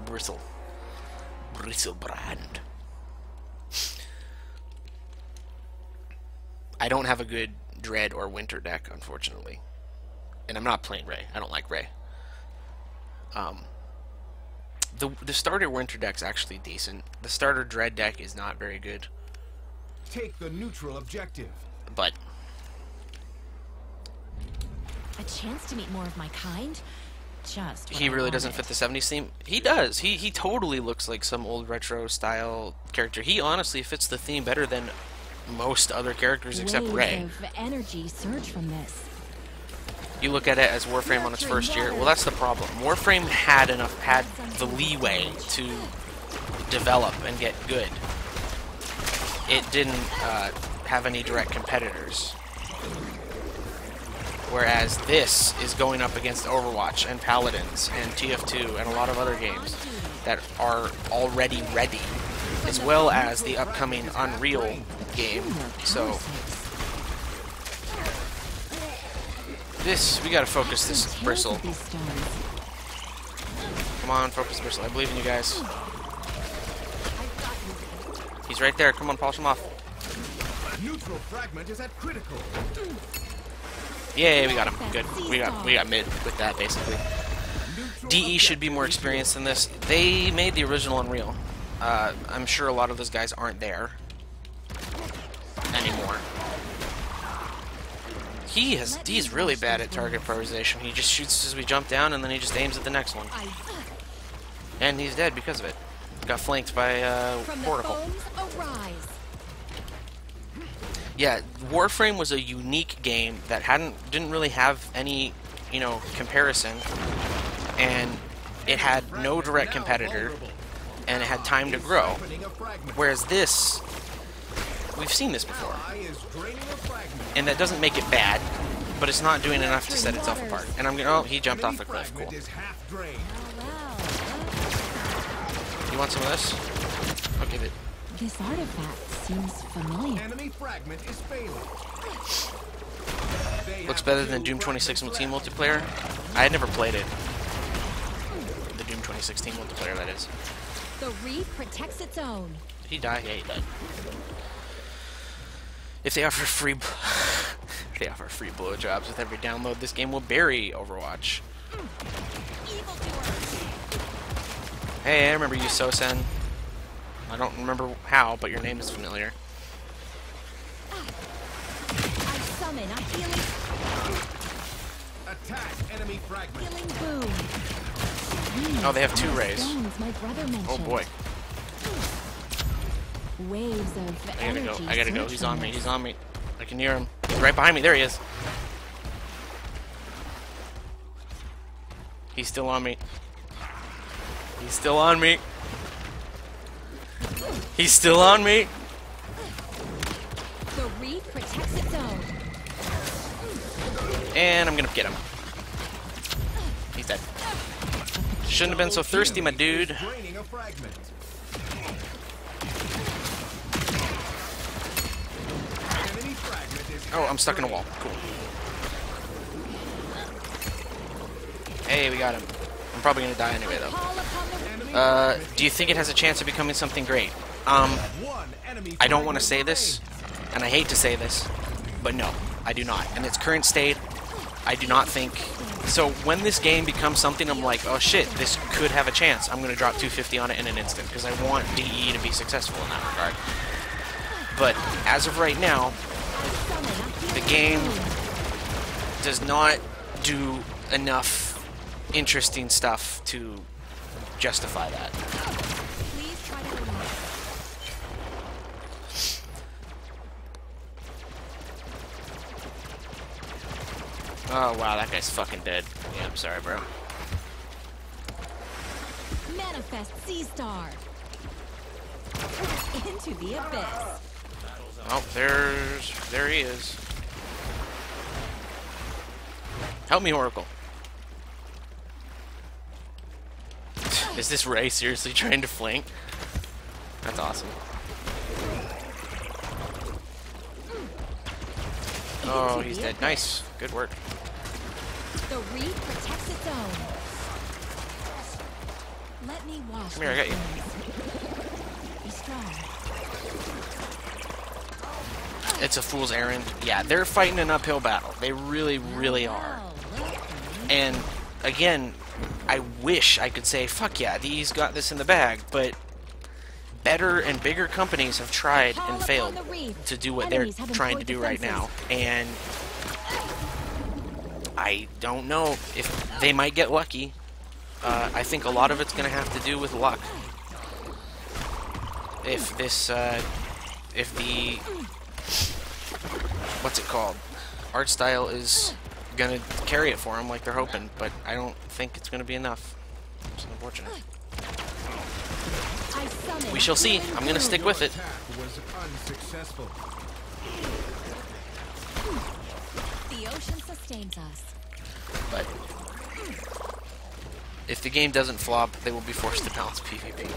Bristle. Bristlebrand. I don't have a good Dread or Winter deck, unfortunately. And I'm not playing Ray. I don't like Ray. The starter Winter deck's actually decent. The starter Dread deck is not very good. Take the neutral objective. But A chance to meet more of my kind? Just what he I really doesn't wanted. fit the 70s theme. He does. He totally looks like some old retro style character. He honestly fits the theme better than most other characters except Waves Ray. of energy surge from this. You look at it as Warframe on its first year. Well, that's the problem. Warframe had the leeway to develop and get good. It didn't have any direct competitors. Whereas this is going up against Overwatch and Paladins and TF2 and a lot of other games that are already ready, as well as the upcoming Unreal game. So we gotta focus this Bristle. Come on, focus Bristle. I believe in you guys. He's right there. Come on, polish him off. Neutral fragment is at critical. Yay, we got him. Good. We got mid with that, basically. DE should be more experienced than this. They made the original Unreal. I'm sure a lot of those guys aren't there anymore. He's really bad at target prioritization. He just shoots as we jump down, and then he just aims at the next one. And he's dead because of it. Got flanked by Oracle. Yeah, Warframe was a unique game that didn't really have any, comparison, and it had no direct competitor, and it had time to grow. Whereas this, we've seen this before, and that doesn't make it bad, but it's not doing enough to set itself apart. And oh, he jumped off the cliff. Cool. You want some of this? I'll give it. This artifact seems familiar. Enemy fragment is failing. Looks better than Doom 2016 team multiplayer. I had never played it. The Doom 2016 multiplayer, that is. The reef protects its own. Did he die? Yeah, he died. If they offer free blowjobs with every download, this game will bury Overwatch. Hey, I remember you, Sosen. I don't remember how, but your name is familiar. I summon a healing. Attack enemy fragment. Healing boom. Oh, they have 2 rays. Stones my brother mentioned. Oh boy. Waves of I gotta go. energy I gotta go. surge He's on from me. this. He's on me. I can hear him. He's right behind me. There he is. He's still on me. He's still on me. He's still on me. The reef protects its own. And I'm gonna get him. He's dead. Shouldn't have been so thirsty, my dude. Draining a fragment. Enemy fragment is Oh, I'm stuck in a wall. Cool. Hey, we got him. I'm probably gonna die anyway, though. Call upon the Do you think it has a chance of becoming something great? one enemy I don't want to fragment say this, and I hate to say this, but no, I do not. In its current state, I do not think... So when this game becomes something, I'm like, oh shit, this could have a chance. I'm going to drop 250 on it in an instant, because I want DE to be successful in that regard. But as of right now, the game does not do enough interesting stuff to justify that. Please try to relax. Oh wow, that guy's fucking dead. Yeah, I'm sorry, bro. Manifest Sea-Star. Into the abyss. Oh, there he is. Help me, Oracle. Is this Ray seriously trying to flank? That's awesome. Oh, he's dead. Nice. Good work. The reef protects its own. Let me wash. Come here, I got you. Be strong. It's a fool's errand. Yeah, they're fighting an uphill battle. They really, really are. Oh, look at me. And again, I wish I could say, fuck yeah, DE's got this in the bag, but better and bigger companies have tried and failed to do what they're trying to do right now. And I don't know if they might get lucky. I think a lot of it's going to have to do with luck. If this, if the, what's it called? Art style is gonna carry it for them like they're hoping, but I don't think it's gonna be enough. It's unfortunate. I summon We shall see. I'm gonna stick with it. attack was unsuccessful. The ocean sustains us. But if the game doesn't flop, they will be forced to balance PvP.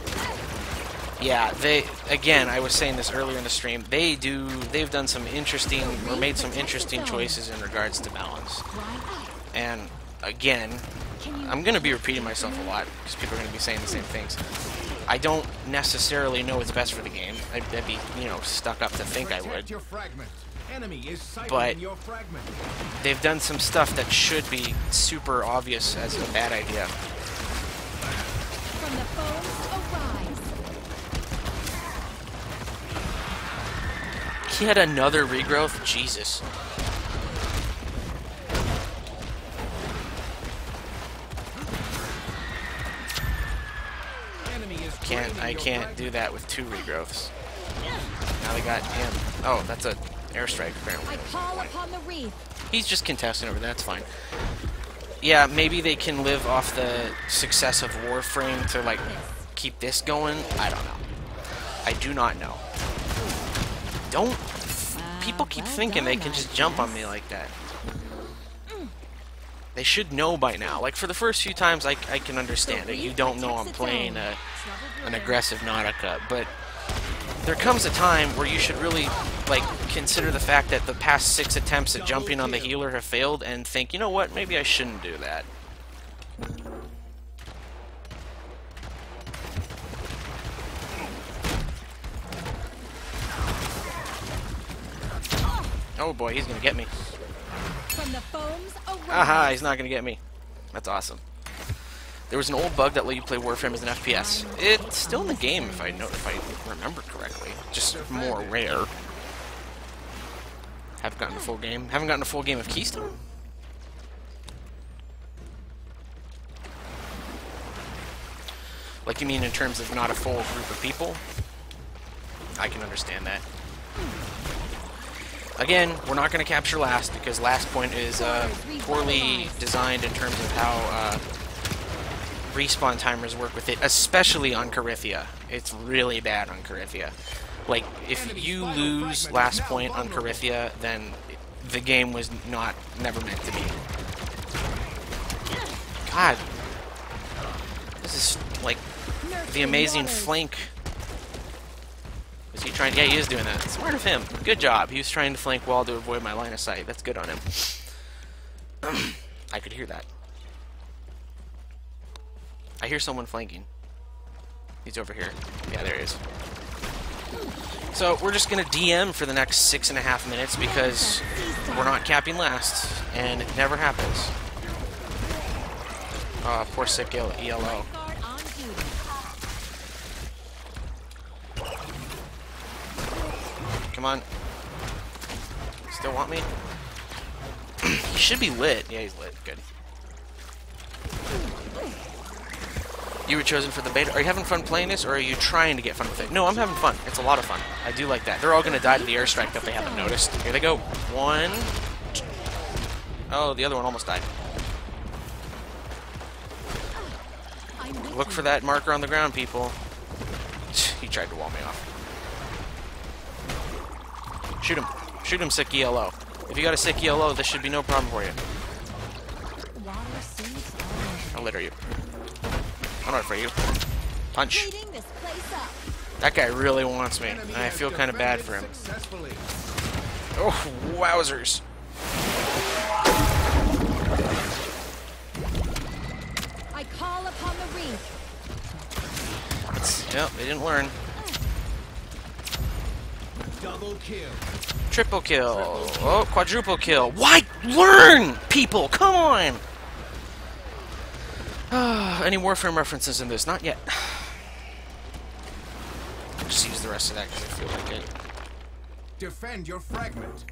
Yeah, again, I was saying this earlier in the stream, they've done some interesting, or made some interesting choices in regards to balance. And again, I'm going to be repeating myself a lot, because people are going to be saying the same things. I don't necessarily know what's best for the game. I'd be, stuck up to think I would. Protect your fragment. Enemy is sighted But in your fragment. they've done some stuff that should be super obvious as a bad idea. From the foes arise. He had another regrowth? Jesus. Enemy is I can't do that with 2 regrowths. Now they got him. Oh, that's a airstrike apparently. I call upon the reef. He's just contesting over there, that's fine. Yeah, maybe they can live off the success of Warframe to like keep this going. I don't know. I do not know. Don't people keep well thinking they done, can I just jump on guess. me like that. They should know by now. Like for the first few times I can understand it. You don't know I'm playing an aggressive Nautica, but there comes a time where you should really like consider the fact that the past 6 attempts at jumping on the healer have failed and think, you know what, maybe I shouldn't do that. Oh boy, he's gonna get me. From the foams arise. Aha, he's not gonna get me. That's awesome. There was an old bug that let you play Warframe as an FPS. It's still in the game if I remember correctly. Just more rare. Haven't gotten a full game. Haven't gotten a full game of Keysto? Like, you mean in terms of not a full group of people? I can understand that. Again, we're not going to capture last, because last point is poorly designed in terms of how respawn timers work with it, especially on Corythia. It's really bad on Corythia. Like, if you lose last point on Corythia, then the game was never meant to be. God. This is, like, the amazing flank. Is he trying? Yeah, he is doing that. Smart of him. Good job. He was trying to flank wall to avoid my line of sight. That's good on him. I could hear that. I hear someone flanking. He's over here. Yeah, there he is. So, we're just going to DM for the next 6.5 minutes because we're not capping last, and it never happens. Oh, poor sick ELO. Come on. Still want me? He should be lit. Yeah, he's lit. Good. You were chosen for the beta. Are you having fun playing this, or are you trying to get fun with it? No, I'm having fun. It's a lot of fun. I do like that. They're all going to die to the airstrike that they haven't noticed. Here they go. One. Oh, the other one almost died. Look for that marker on the ground, people. He tried to wall me off. Shoot him. Shoot him, sick ELO. If you got a sick ELO, this should be no problem for you. How lit are you? I'm not afraid of you. Punch. That guy really wants me, and I feel kind of bad for him. Oh, wowzers. I call upon the reef. Yep, they didn't learn. Double kill. Triple kill. Oh, quadruple kill. Why? Learn, people! Come on! Any Warframe references in this? Not yet. I'll just use the rest of that because I feel like it. Defend your fragment.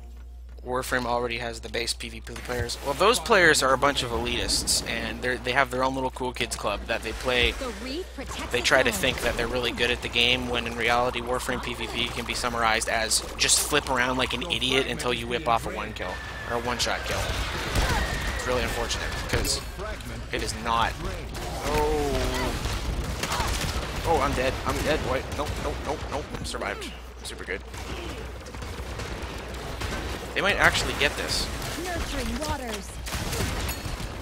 Warframe already has the base PvP players. Well, those players are a bunch of elitists, and they have their own little cool kids club that they play. They try to think that they're really good at the game, when in reality Warframe PvP can be summarized as just flip around like an idiot until you whip off a one kill, or a one-shot kill. It's really unfortunate, because it is not. Oh, I'm dead. I'm dead, boy. Nope. I'm survived. Super good. They might actually get this. Nurturing waters.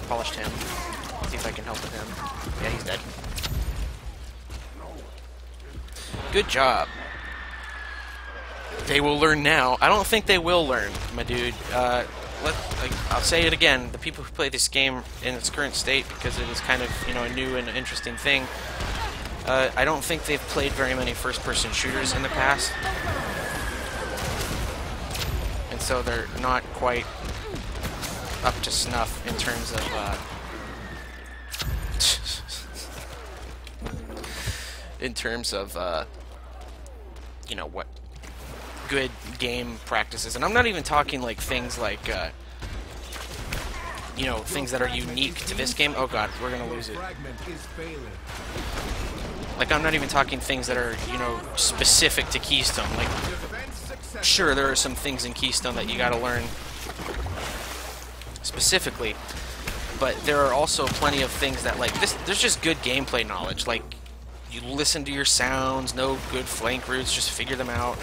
Polished him. See if I can help with him. Yeah, he's dead. Good job. They will learn now. I don't think they will learn, my dude. I'll say it again. The people who play this game in its current state, because it is kind of, a new and interesting thing, I don't think they've played very many first-person shooters in the past. And so they're not quite up to snuff in terms of what good game practices. And I'm not even talking like things like things that are unique to this game. Oh god, we're gonna lose it. Like, I'm not even talking things that are, specific to Keystone. Like, sure, there are some things in Keystone that you gotta learn specifically, but there are also plenty of things that, like, there's just good gameplay knowledge. Like, you listen to your sounds, know good flank routes, just figure them out.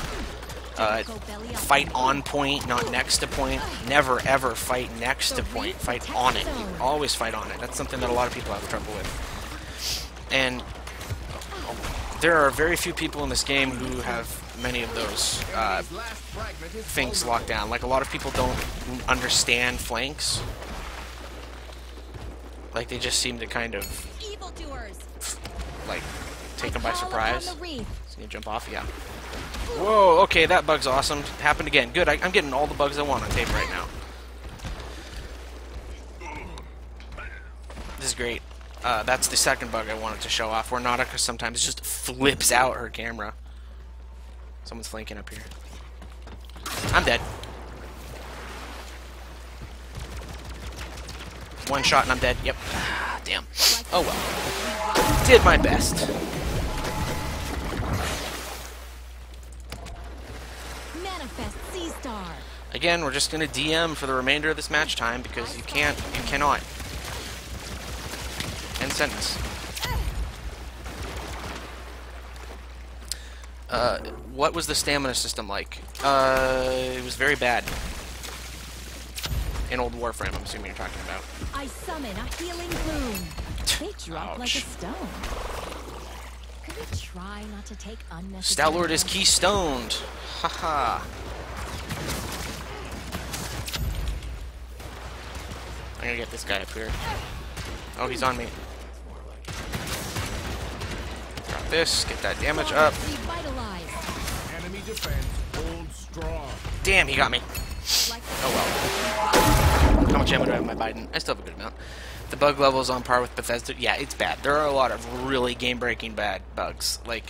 Fight on point, not next to point. Never, ever fight next to point. Fight on it. You always fight on it. That's something that a lot of people have trouble with. And there are very few people in this game who have many of those things locked down. Like, a lot of people don't understand flanks. Like, they just seem to kind of, like, take them by surprise. So you jump off? Yeah. Whoa, okay, that bug's awesome. Happened again. Good, I'm getting all the bugs I want on tape right now. This is great. That's the second bug I wanted to show off, where Nautica sometimes just flips out her camera. Someone's flanking up here. I'm dead. one shot and I'm dead. Yep. Damn. Oh well. Did my best. Manifest C-Star. Again, we're just gonna DM for the remainder of this match time because you cannot. End sentence. What was the stamina system like? It was very bad. In old Warframe, I'm assuming you're talking about. I summon a healing bloom. They drop like a stone. Could we try not to take unnecessary... StallordD is keystoned. Haha. I'm gonna get this guy up here. Oh, he's on me. Drop this, get that damage up. Enemy defense, hold strong. Damn, he got me. Oh well. How much ammo do I have in my Biden? I still have a good amount. The bug level is on par with Bethesda. Yeah, it's bad. There are a lot of really game-breaking bad bugs. Like,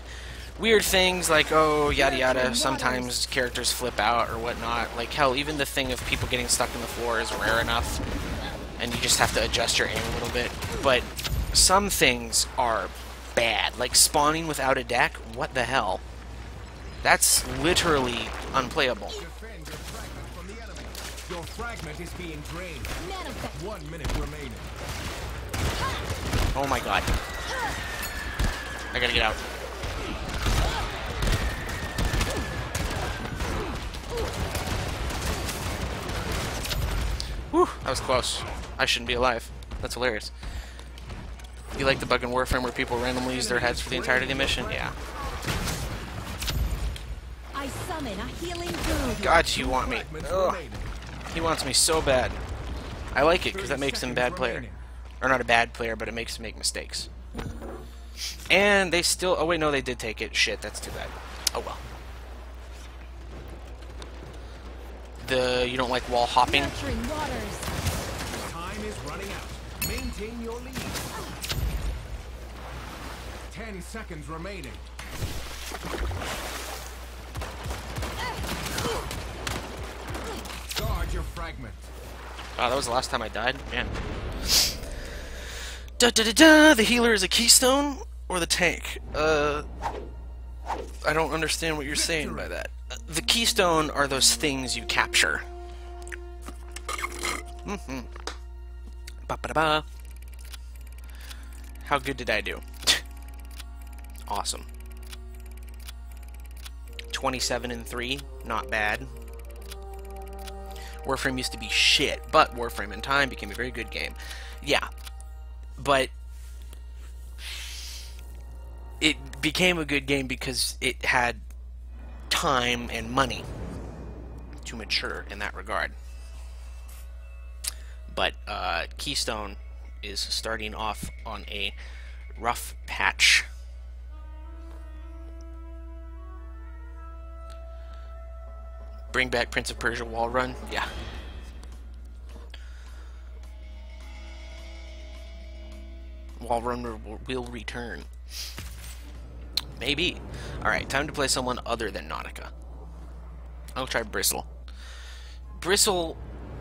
weird things like, oh, yada yada, sometimes characters flip out or whatnot. Like, hell, even the thing of people getting stuck in the floor is rare enough. And you just have to adjust your aim a little bit. But some things are bad. Like, spawning without a deck? What the hell? That's literally unplayable. Defend your fragment from the enemy. Your fragment is being drained. Manifest. 1 minute remaining. Oh my god. I gotta get out. Whew, that was close. I shouldn't be alive. That's hilarious. You like the bug in Warframe where people randomly use their heads for the entirety of the mission? Yeah. I summon a healing bloom. God, you want me. Ugh. He wants me so bad. I like it because that makes him a bad player. Or not a bad player, but it makes him make mistakes. And they still... Oh wait, no, they did take it. Shit, that's too bad. Oh well. You don't like wall hopping? Nurturing waters. Time is running out. Maintain your lead. 10 seconds remaining. Guard your fragment. Oh, that was the last time I died? Man. Da da da da! The healer is a keystone? Or the tank? I don't understand what you're saying by that. The keystone are those things you capture. Mm-hmm. Ba-ba-da-ba. How good did I do? Awesome. 27-3, not bad. Warframe used to be shit, but Warframe in time became a very good game. Yeah, but it became a good game because it had time and money to mature in that regard. But Keystone is starting off on a rough patch. Bring back Prince of Persia wall run? Yeah. Wall run will return. Maybe. Alright, time to play someone other than Nautica. I'll try Bristle. Bristle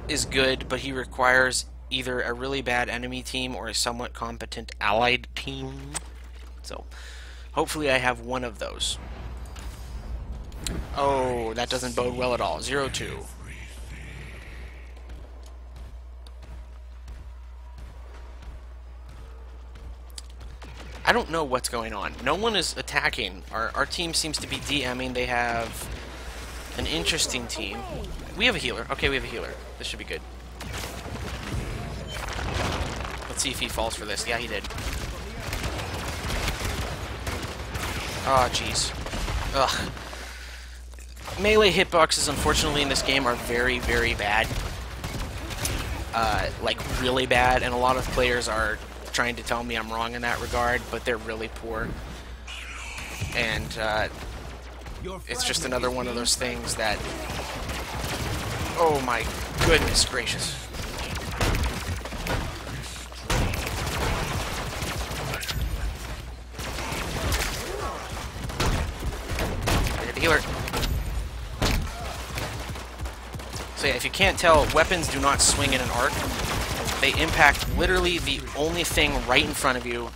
is good, but he requires either a really bad enemy team or a somewhat competent allied team. So, hopefully I have one of those. Oh, that doesn't bode well at all. 0-2. I don't know what's going on. No one is attacking. Our team seems to be DMing. They have an interesting team. We have a healer. Okay, we have a healer. This should be good. Let's see if he falls for this. Yeah, he did. Oh, jeez. Ugh. Melee hitboxes, unfortunately, in this game are very, very bad. Like, really bad, and a lot of players are trying to tell me I'm wrong in that regard, but they're really poor. And, it's just another one of those things that... Oh my goodness gracious. I get the healer. So yeah, if you can't tell, weapons do not swing in an arc. They impact literally the only thing right in front of you,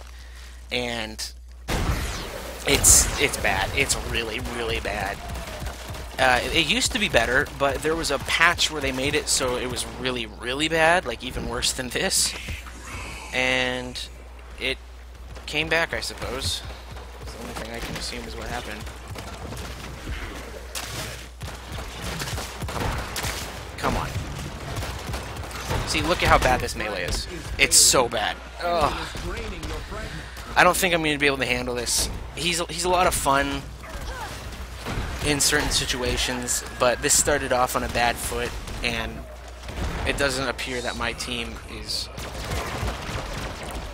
and it's bad. It's really, really bad. It used to be better, but there was a patch where they made it so it was really, really bad, like even worse than this. And it came back, I suppose. That's the only thing I can assume is what happened. Come on. See, look at how bad this melee is. It's so bad. Ugh. I don't think I'm going to be able to handle this. He's a lot of fun in certain situations, but this started off on a bad foot, and it doesn't appear that my team is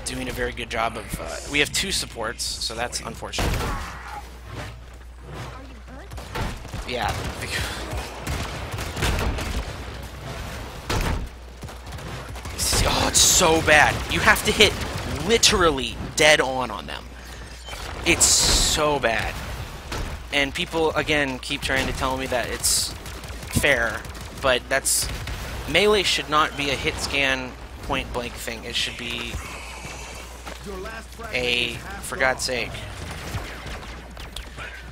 doing a very good job of... we have 2 supports, so that's unfortunate. Yeah. Oh, it's so bad. You have to hit literally dead on them. It's so bad. And people, again, keep trying to tell me that it's fair, but that's... Melee should not be a hit scan point-blank thing. It should be a... For God's sake.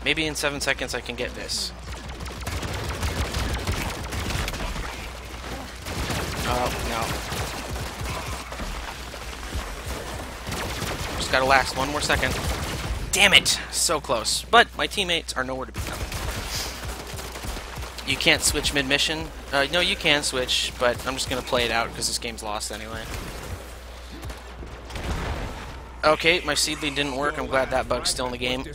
Maybe in 7 seconds I can get this. Oh, no. Just gotta last 1 more second. Damn it! So close. But my teammates are nowhere to be found. You can't switch mid-mission. No, you can switch, but I'm just going to play it out because this game's lost anyway. Okay, my seedling didn't work. I'm glad that bug's still in the game.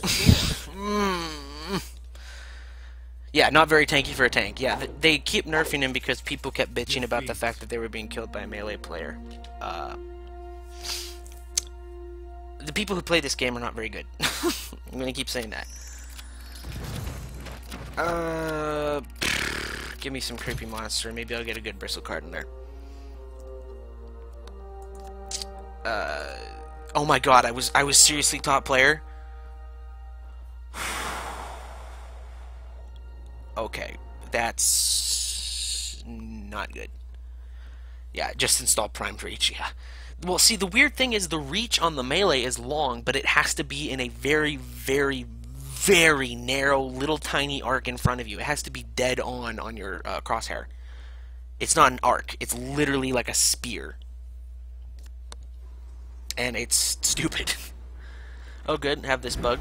Yeah, not very tanky for a tank. Yeah, they keep nerfing him because people kept bitching about the fact that they were being killed by a melee player. The people who play this game are not very good. I'm gonna keep saying that. Give me some creepy monster. Maybe I'll get a good bristle card in there. Oh my god, I was seriously top player. Okay, that's not good. Yeah, just install Prime Reach, yeah. Well, see, the weird thing is the reach on the melee is long, but it has to be in a very, very, very narrow, little tiny arc in front of you. It has to be dead on your crosshair. It's not an arc. It's literally like a spear. And it's stupid. Oh, good. Have this bug.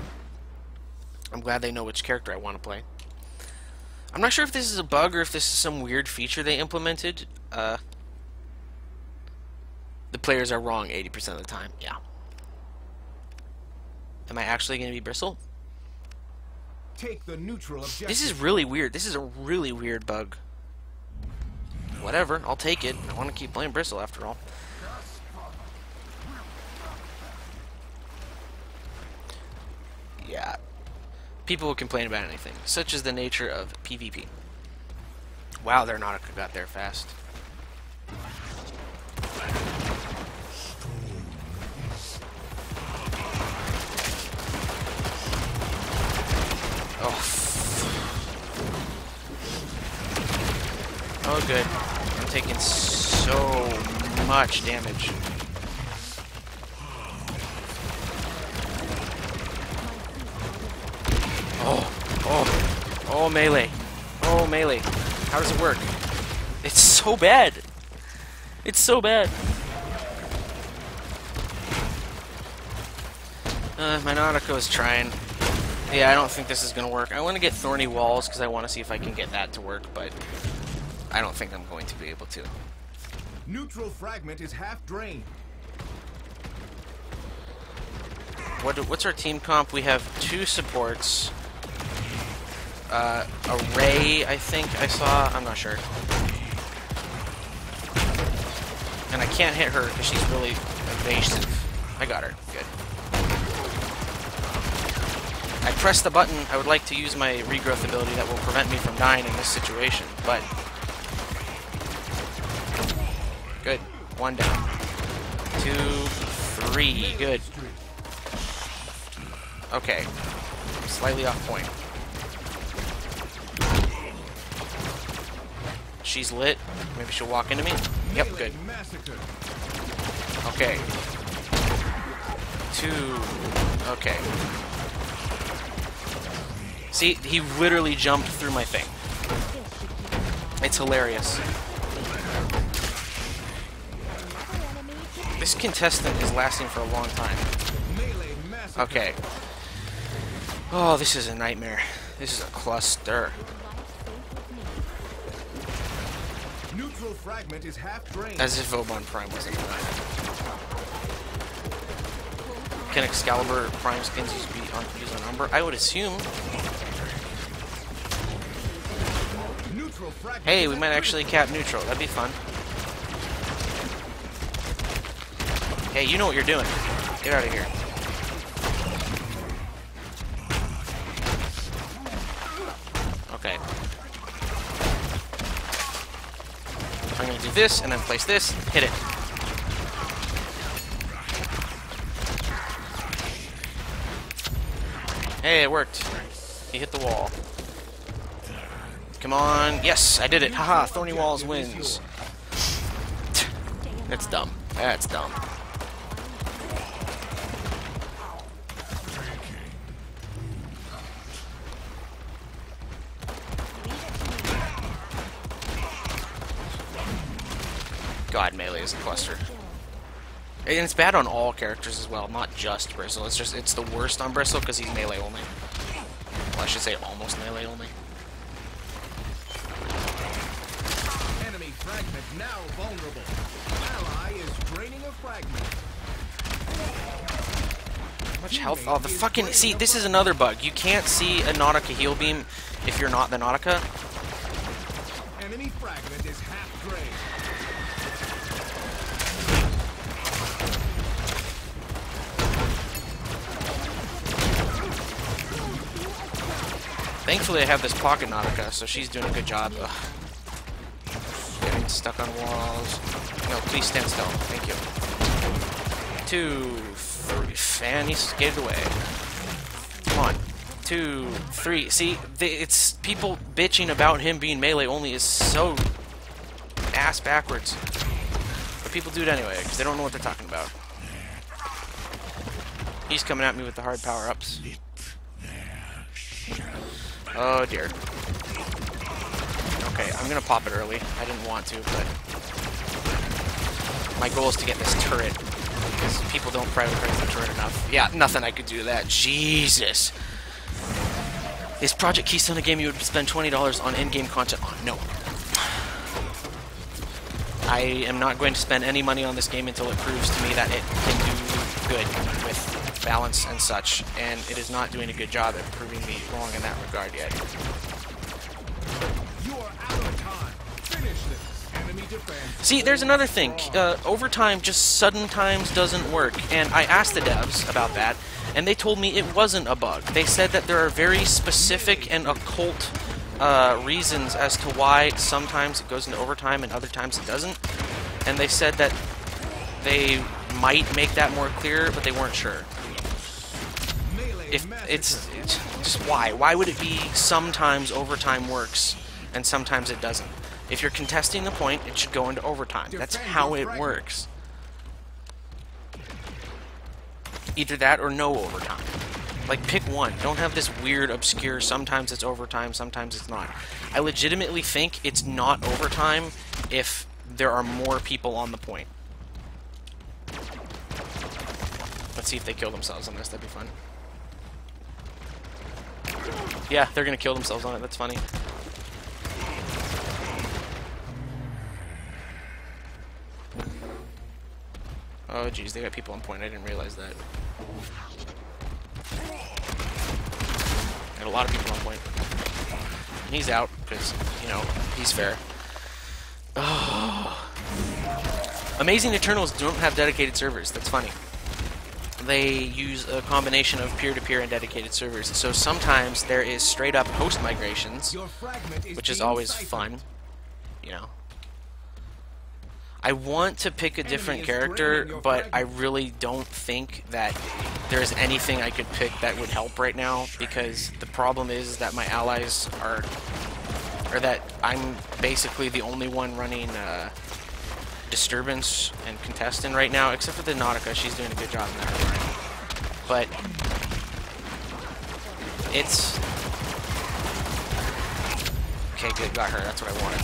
I'm glad they know which character I want to play. I'm not sure if this is a bug or if this is some weird feature they implemented. The players are wrong 80% of the time. Yeah. Am I actually going to be Bristle? Take the neutral objective. This is really weird. This is a really weird bug. Whatever. I'll take it. I want to keep playing Bristle after all. Yeah. People will complain about anything. Such is the nature of PvP. Wow, their Nautica got there fast. Oh, good. I'm taking so much damage. Oh, melee. Oh, melee. How does it work? It's so bad. It's so bad. My Nautico is trying. Yeah, I don't think this is going to work. I want to get Thorny Walls because I want to see if I can get that to work, but I don't think I'm going to be able to. Neutral fragment is half drained. What's our team comp? We have 2 supports. A Ray, I think I saw. I'm not sure. And I can't hit her because she's really evasive. I got her. Good. I pressed the button. I would like to use my regrowth ability that will prevent me from dying in this situation, but... Good. 1 down. 2, 3. Good. Okay. Slightly off point. She's lit. Maybe she'll walk into me. Yep, good. Okay. 2. Okay. See, he literally jumped through my thing. It's hilarious. This contestant is lasting for a long time. Okay. Oh, this is a nightmare. This is a cluster. Neutral fragment is half drained. As if Vauban Prime wasn't enough. Can Excalibur Prime skins use on Umber? I would assume. Hey, we might actually cap neutral. That'd be fun. Hey, you know what you're doing. Get out of here. Okay. I'm gonna do this, and then place this. Hit it. Hey, it worked. He hit the wall. Come on. Yes, I did it. Haha, Thorny Walls wins. That's dumb. That's dumb. God, melee is a cluster. And it's bad on all characters as well, not just Bristle. It's the worst on Bristle because he's melee only. Well, I should say almost melee only. Enemy fragment now vulnerable. Ally is draining a fragment. How much health? Oh, the fucking... See, this is another bug. You can't see a Nautica heal beam if you're not the Nautica. Enemy fragment is half drained. Thankfully, I have this pocket Nautica, so she's doing a good job. Ugh. Getting stuck on walls. No, please stand still. Thank you. 2, 3. And he skated away. Come on. 2, 3. See, it's people bitching about him being melee only is so ass backwards. But people do it anyway, because they don't know what they're talking about. He's coming at me with the hard power-ups. Oh dear. Okay, I'm gonna pop it early. I didn't want to, but my goal is to get this turret because people don't prioritize the turret enough. Yeah, nothing I could do to that. Jesus. Is Project Keysto a game you would spend $20 on in-game content on? No. I am not going to spend any money on this game until it proves to me that it can do good with balance and such, and it is not doing a good job at proving me wrong in that regard yet. You are out of time. Finish this. Enemy defense. See, there's another thing. Overtime just sudden times doesn't work, and I asked the devs about that, and they told me it wasn't a bug. They said that there are very specific and occult reasons as to why sometimes it goes into overtime and other times it doesn't, and they said that they might make that more clear, but they weren't sure. If it's just why would it be sometimes overtime works and sometimes it doesn't? If you're contesting the point, it should go into overtime. That's how it works. Either that or no overtime. Like, pick one. Don't have this weird, obscure, sometimes it's overtime, sometimes it's not. I legitimately think it's not overtime if there are more people on the point. Let's see if they kill themselves on this. That'd be fun. Yeah, they're gonna kill themselves on it. That's funny. Oh, geez, they got people on point. I didn't realize that. Got a lot of people on point. And he's out, because, you know, he's fair. Oh. Amazing Eternals don't have dedicated servers. That's funny. They use a combination of peer-to-peer and dedicated servers. So sometimes there is straight-up host migrations, which is always fun, you know. I want to pick a different character, but I really don't think that there's anything I could pick that would help right now, because the problem is that my allies are or that I'm basically the only one running Disturbance and Contestant right now, except for the Nautica. She's doing a good job in that regard. But it's... Okay, good, got her. That's what I wanted.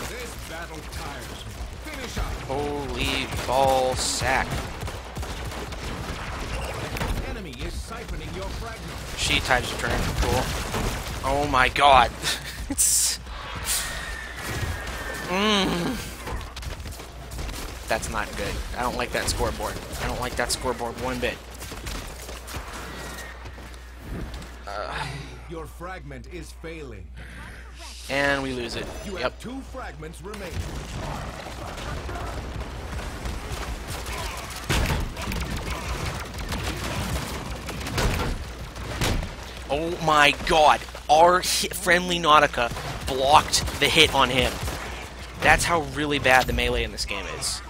This battle tires me. Finish up. Holy ball sack. Enemy is siphoning your fragment. She types return. Cool. Oh my god. It's... That's not good. I don't like that scoreboard. I don't like that scoreboard one bit. Your fragment is failing. And we lose it. You Yep. have 2 fragments remaining. Oh my god. Our friendly Nautica blocked the hit on him. That's how really bad the melee in this game is.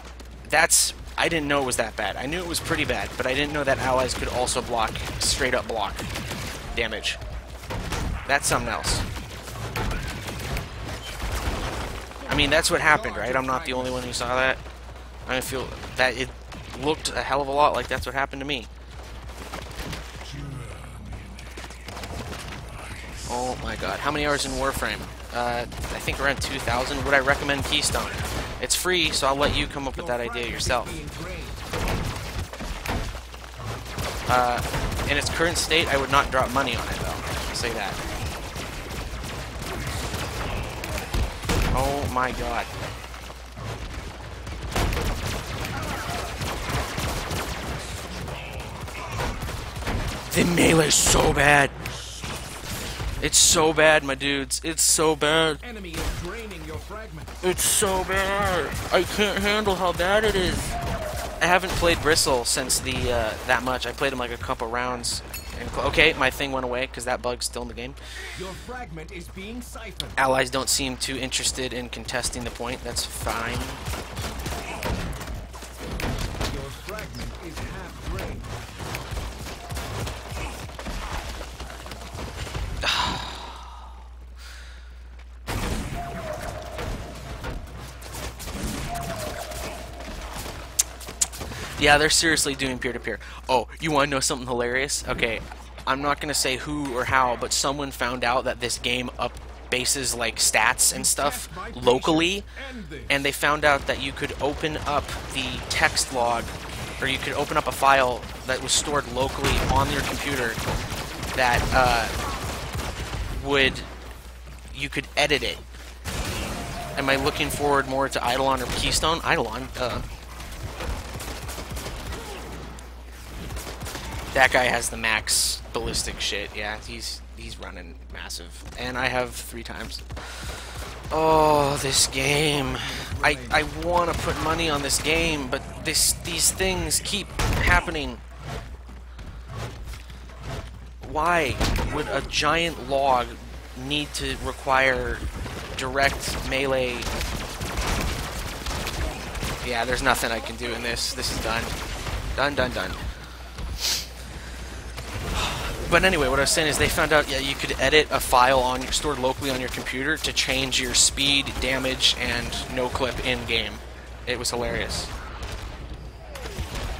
I didn't know it was that bad. I knew it was pretty bad, but I didn't know that allies could also block, straight up block damage. That's something else. I mean, that's what happened, right? I'm not the only one who saw that. I feel that it looked a hell of a lot like that's what happened to me. Oh my god. How many hours in Warframe? I think around 2,000. Would I recommend Keysto? It's free, so I'll let you come up with that idea yourself. In its current state, I would not drop money on it, though. I'll say that. Oh my god. The melee's so bad. It's so bad, my dudes. It's so bad. Enemy is draining your fragment. It's so bad. I can't handle how bad it is. I haven't played Bristle since the that much. I played him like a couple rounds. And okay, my thing went away because that bug's still in the game. Your fragment is being siphoned. Allies don't seem too interested in contesting the point. That's fine. Your fragment is half drained. Yeah, they're seriously doing peer-to-peer. Oh, you want to know something hilarious? Okay, I'm not going to say who or how, but someone found out that this game bases like stats and stuff locally, and they found out that you could open up the text log, or you could open up a file that was stored locally on your computer that you could edit it. Am I looking forward more to Eidolon or Keystone? Eidolon, That guy has the max ballistic shit. Yeah, he's running massive. And I have 3 times. Oh, this game. I want to put money on this game, but these things keep happening. Why would a giant log need to require direct melee? Yeah, there's nothing I can do in this. This is done. Done. But anyway, what I was saying is they found out, yeah, you could edit a file stored locally on your computer to change your speed, damage, and no-clip in-game. It was hilarious.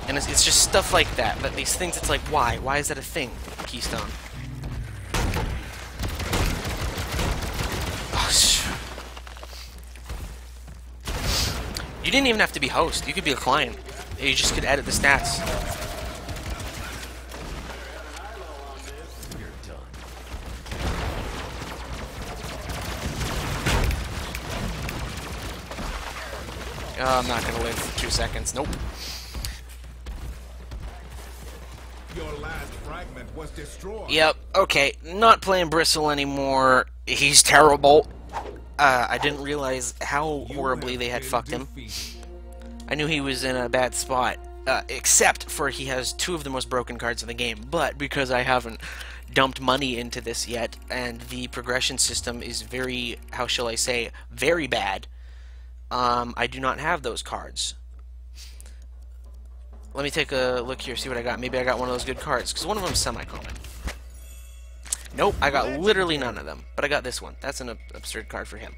And it's just stuff like that. But these things, it's like, why? Why is that a thing, Keystone? Oh, you didn't even have to be host. You could be a client. You just could edit the stats. Oh, I'm not gonna live for 2 seconds. Nope. Your last fragment was destroyed. Yep. Okay. Not playing Bristle anymore. He's terrible. I didn't realize how horribly they had fucked him. I knew he was in a bad spot. Except for he has 2 of the most broken cards in the game. But because I haven't dumped money into this yet, and the progression system is very, how shall I say, very bad. I do not have those cards. Let me take a look here, see what I got. Maybe I got one of those good cards, because one of them is semi-common. Nope, I got literally none of them. But I got this one. That's an absurd card for him.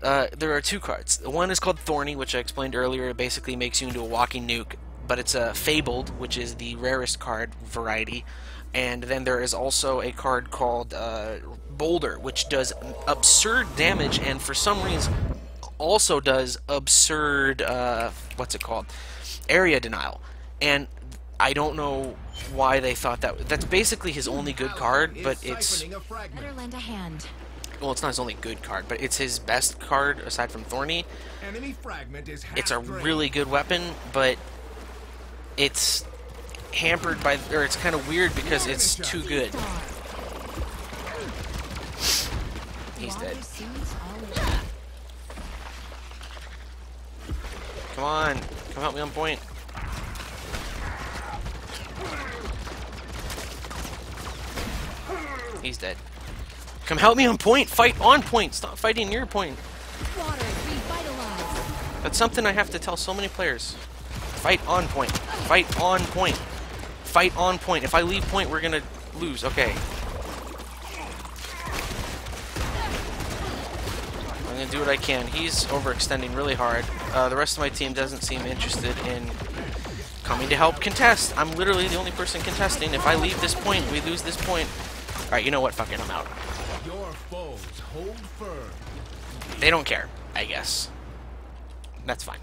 There are two cards. One is called Thorny, which I explained earlier. It basically makes you into a walking nuke. But it's a Fabled, which is the rarest card variety. And then there is also a card called Boulder, which does absurd damage, and for some reason also does absurd, what's it called? Area denial. And I don't know why they thought that's basically his only good card, but it's... Better lend a hand. Well, it's not his only good card, but it's his best card aside from Thorny. Enemy fragment is It's a really good weapon, but it's hampered by, or it's kind of weird because it's too good. He's dead. Come on, come help me on point. He's dead. Come help me on point. Fight on point. Stop fighting near point. Water revitalized. That's something I have to tell so many players. Fight on point. Fight on point. Fight on point. If I leave point, we're gonna lose. Okay. I'm gonna do what I can. He's overextending really hard. The rest of my team doesn't seem interested in coming to help contest. I'm literally the only person contesting. If I leave this point, we lose this point. Alright, you know what? Fuck it, I'm out. Your foes hold firm. They don't care, I guess. That's fine.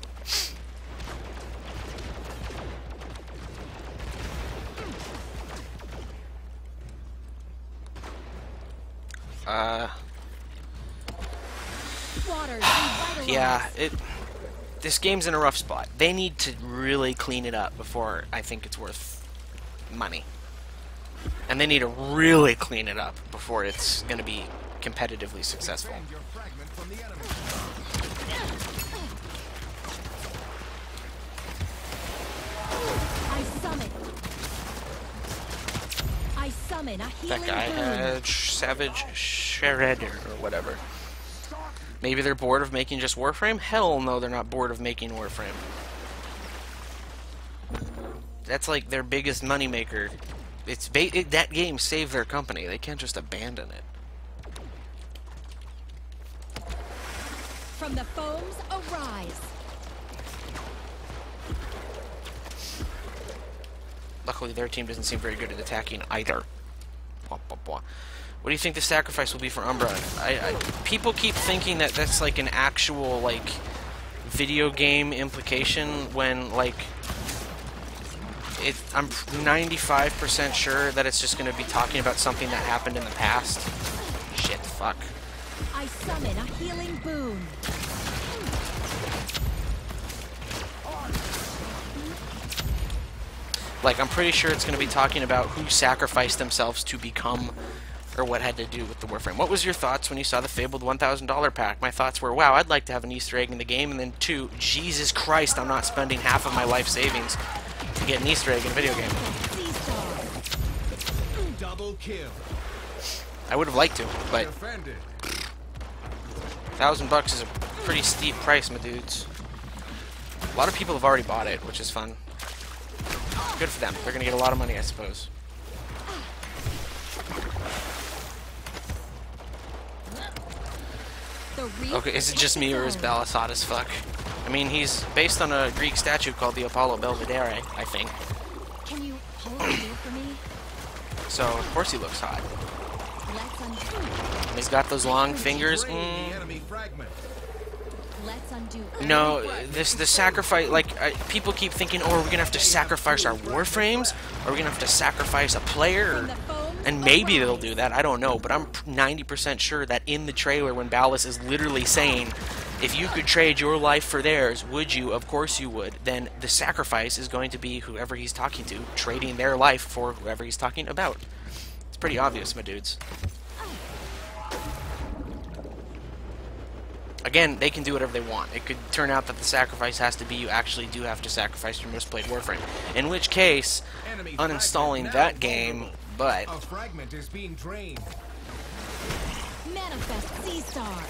Water revitalized. Yeah, this game's in a rough spot. They need to really clean it up before I think it's worth money. And they need to really clean it up before it's going to be competitively successful. Defend your fragment from the enemy. I summon a healing That guy boom. had Savage Shredder or whatever. Maybe they're bored of making just Warframe? Hell no, they're not bored of making Warframe. That's like their biggest moneymaker. That game saved their company. They can't just abandon it. From the foams arise. Luckily, their team doesn't seem very good at attacking either. Blah, blah, blah. What do you think the sacrifice will be for Umbra? People keep thinking that that's like an actual like video game implication when like I'm 95% sure that it's just going to be talking about something that happened in the past. Shit, fuck. I summon a healing boon. Like, I'm pretty sure it's going to be talking about who sacrificed themselves to become, or what had to do with the Warframe. What was your thoughts when you saw the Fabled $1,000 pack? My thoughts were, wow, I'd like to have an Easter egg in the game, and then 2, Jesus Christ, I'm not spending half of my life savings to get an Easter egg in a video game. Double kill. I would have liked to, but Defended. $1,000 is a pretty steep price, my dudes. A lot of people have already bought it, which is fun. Good for them. They're gonna get a lot of money, I suppose. Okay, is it just me, or is Balas hot as fuck? I mean, he's based on a Greek statue called the Apollo Belvedere, I think. Can you hold it here for me? So, of course he looks hot. Let's undo. He's got those long fingers. Drain the enemy fragment. Let's undo. No, the sacrifice, like, people keep thinking, oh, are we gonna have to sacrifice our Warframes? Are we gonna have to sacrifice a player? And maybe they'll do that, I don't know, but I'm 90% sure that in the trailer when Ballas is literally saying, if you could trade your life for theirs, would you? Of course you would. Then the sacrifice is going to be whoever he's talking to, trading their life for whoever he's talking about. It's pretty obvious, my dudes. Again, they can do whatever they want. It could turn out that the sacrifice has to be you actually do have to sacrifice your most played Warframe. In which case, uninstalling that game, but... A fragment is being drained. Manifest Sea Star.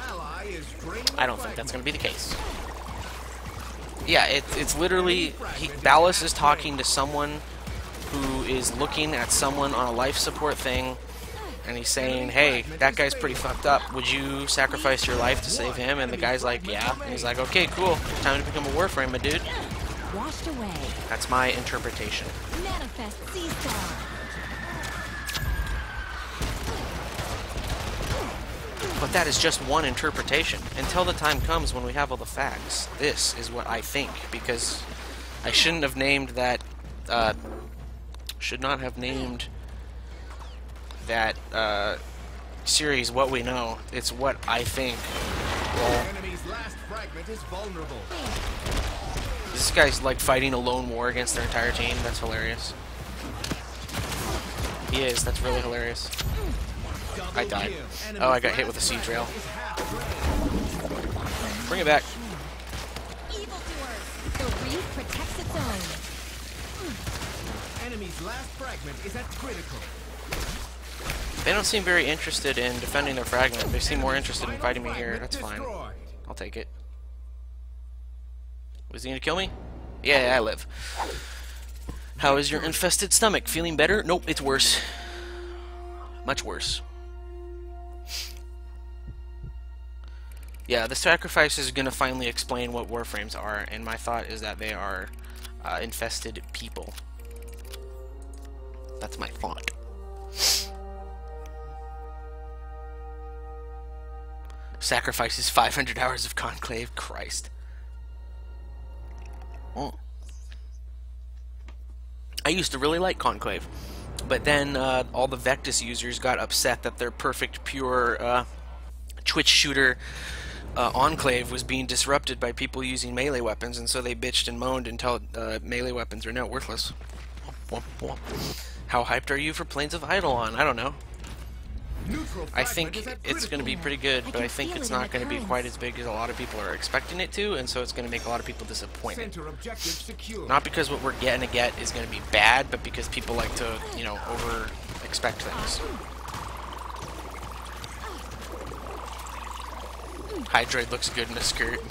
Ally is draining I don't think that's going to be the case. Yeah, it's literally... Ballas is talking to someone who is looking at someone on a life support thing and he's saying, hey, that guy's pretty fucked up. Would you sacrifice your life to save him? And the guy's like, yeah. And he's like, okay, cool. Time to become a warframe, my dude. Washed away. That's my interpretation. Manifest Keysto. But that is just one interpretation. Until the time comes when we have all the facts. This is what I think, because I shouldn't have named that, should not have named that, series What We Know. It's What I Think. Well, Enemy's last fragment is vulnerable. this guy's like fighting a lone war against their entire team. That's hilarious. He is. That's really hilarious. I died. Oh, I got hit with a siege rail. Bring it back. Evildoers. The reef protects its own. Enemy's last fragment is at critical. They don't seem very interested in defending their fragment. They seem more interested in fighting me here. That's fine. I'll take it. Was he gonna kill me? Yeah, I live. How is your infested stomach? Feeling better? Nope, it's worse. Much worse. Yeah, the sacrifice is gonna finally explain what warframes are, and my thought is that they are infested people. That's my thought. Sacrifices 500 hours of Conclave. Christ. Oh. I used to really like Conclave, but then all the Vectis users got upset that their perfect, pure Twitch shooter Enclave was being disrupted by people using melee weapons, and so they bitched and moaned until melee weapons are now worthless. How hyped are you for Plains of Eidolon? I don't know. I think it's going to be pretty good, but I think it's not going to be quite as big as a lot of people are expecting it to, and so it's going to make a lot of people disappointed. Not because what we're going to get is going to be bad, but because people like to, you know, over-expect things. Hydroid looks good in a skirt.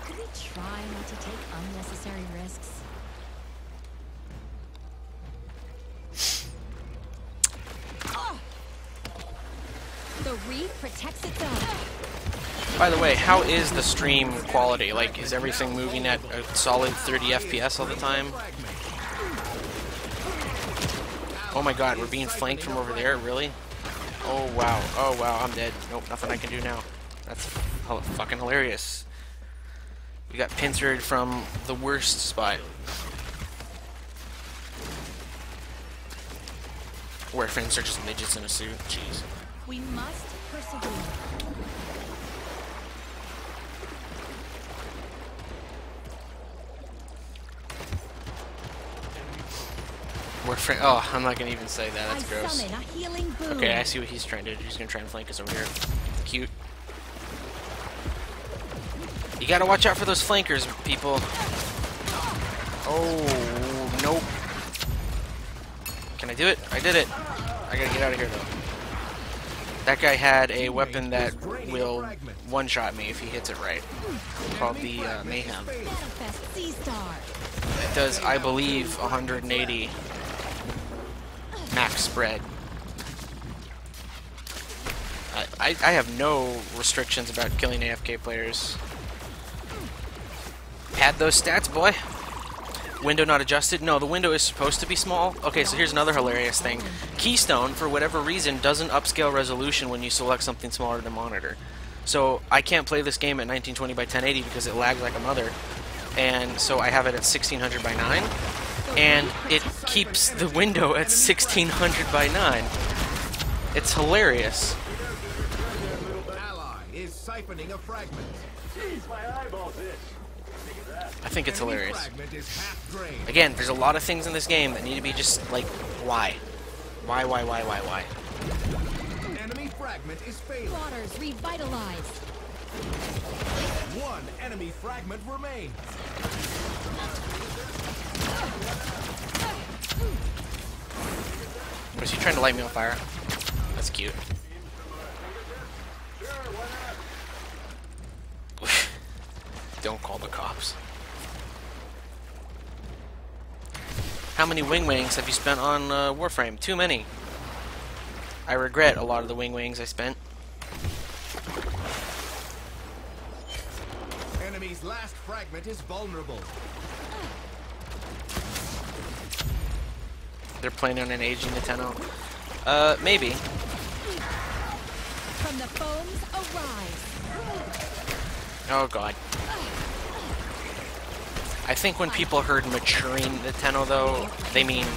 Could we try not to take unnecessary risks? The reef protects its own. By the way, how is the stream quality? Like, is everything moving at a solid 30 FPS all the time? Oh my god, we're being flanked from over there? Really? Oh wow. Oh wow, I'm dead. Nope, nothing I can do now. That's fucking hilarious. We got pincered from the worst spot. Where friends are just midgets in a suit. Jeez. We must persevere. Oh, I'm not gonna even say that. That's gross. Summon a healing boom. Okay, I see what he's trying to do. He's gonna try and flank us over here. Cute. You gotta watch out for those flankers, people. Oh, nope. Can I do it? I did it. I gotta get out of here, though. That guy had a weapon that will one-shot me if he hits it right. Called the Mayhem. It does, I believe, 180 max spread. I have no restrictions about killing AFK players. Add those stats, boy. Window not adjusted? No, the window is supposed to be small. Okay, so here's another hilarious thing. Keystone, for whatever reason, doesn't upscale resolution when you select something smaller than monitor. So I can't play this game at 1920 by 1080 because it lags like a mother. And so I have it at 1600 by 9. And it keeps the window at 1600 by 9. It's hilarious. Ally is siphoning a fragment. I think it's hilarious. Again, there's a lot of things in this game that need to be just like, why? Why? Enemy fragment is failing. Waters revitalized. One enemy fragment remains. Was he trying to light me on fire? That's cute. Don't call the cops. How many wing wings have you spent on Warframe? Too many. I regret a lot of the wing wings I spent. Enemy's last fragment is vulnerable. They're planning on aging the Tenno. Maybe. From the foams arise. Oh god. I think when people heard maturing the Tenno, though, they mean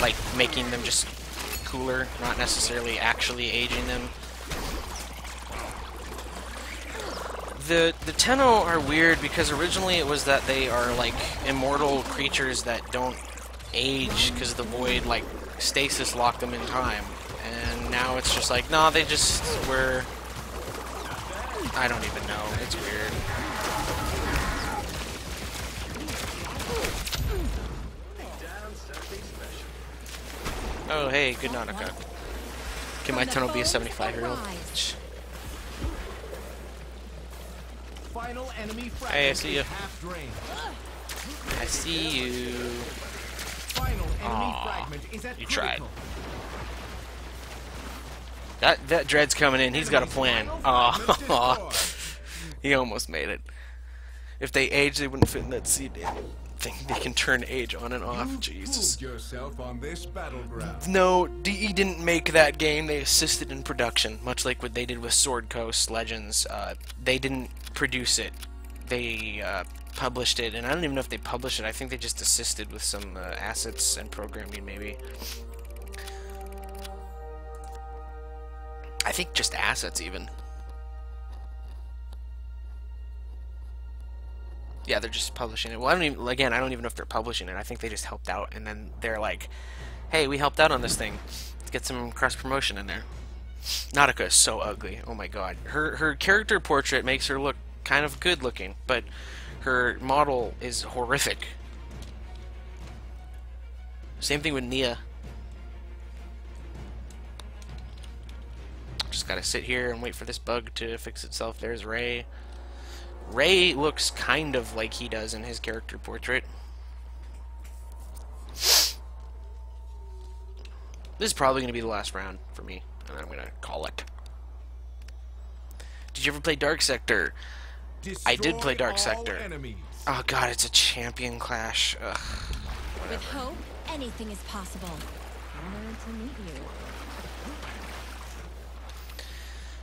like making them just cooler, not necessarily actually aging them. The Tenno are weird because originally it was that they are like immortal creatures that don't age because the void like stasis locked them in time, and now it's just like, no, they just were. I don't even know. It's weird. Oh, hey, good Nanaka. Can my Tenno be a 75-year-old? Final enemy fragment Hey, I see you. is half drained. I see you. Final enemy Aw, fragment is at you tried. critical. That Dread's coming in. He's got a plan. Oh, he almost made it. If they age, they wouldn't fit in that seat thing. They can turn age on and off. Jesus. Proved yourself on this battleground. No, DE didn't make that game. They assisted in production, much like what they did with Sword Coast Legends. They didn't produce it. They published it, and I don't even know if they published it. I think they just assisted with some assets and programming, maybe. I think just assets, even. Yeah, they're just publishing it. Well, I don't even know if they're publishing it. I think they just helped out, and then they're like, hey, we helped out on this thing. Let's get some cross-promotion in there. Nautica is so ugly. Oh my god. Her character portrait makes her look kind of good looking, but her model is horrific. Same thing with Nia. Just gotta sit here and wait for this bug to fix itself. There's Ray. Ray looks kind of like he does in his character portrait. This is probably going to be the last round for me, and I'm going to call it. Did you ever play Dark Sector? I did play Dark Sector. Oh god, it's a champion clash. Ugh, With hope, anything is possible. Honored to meet you.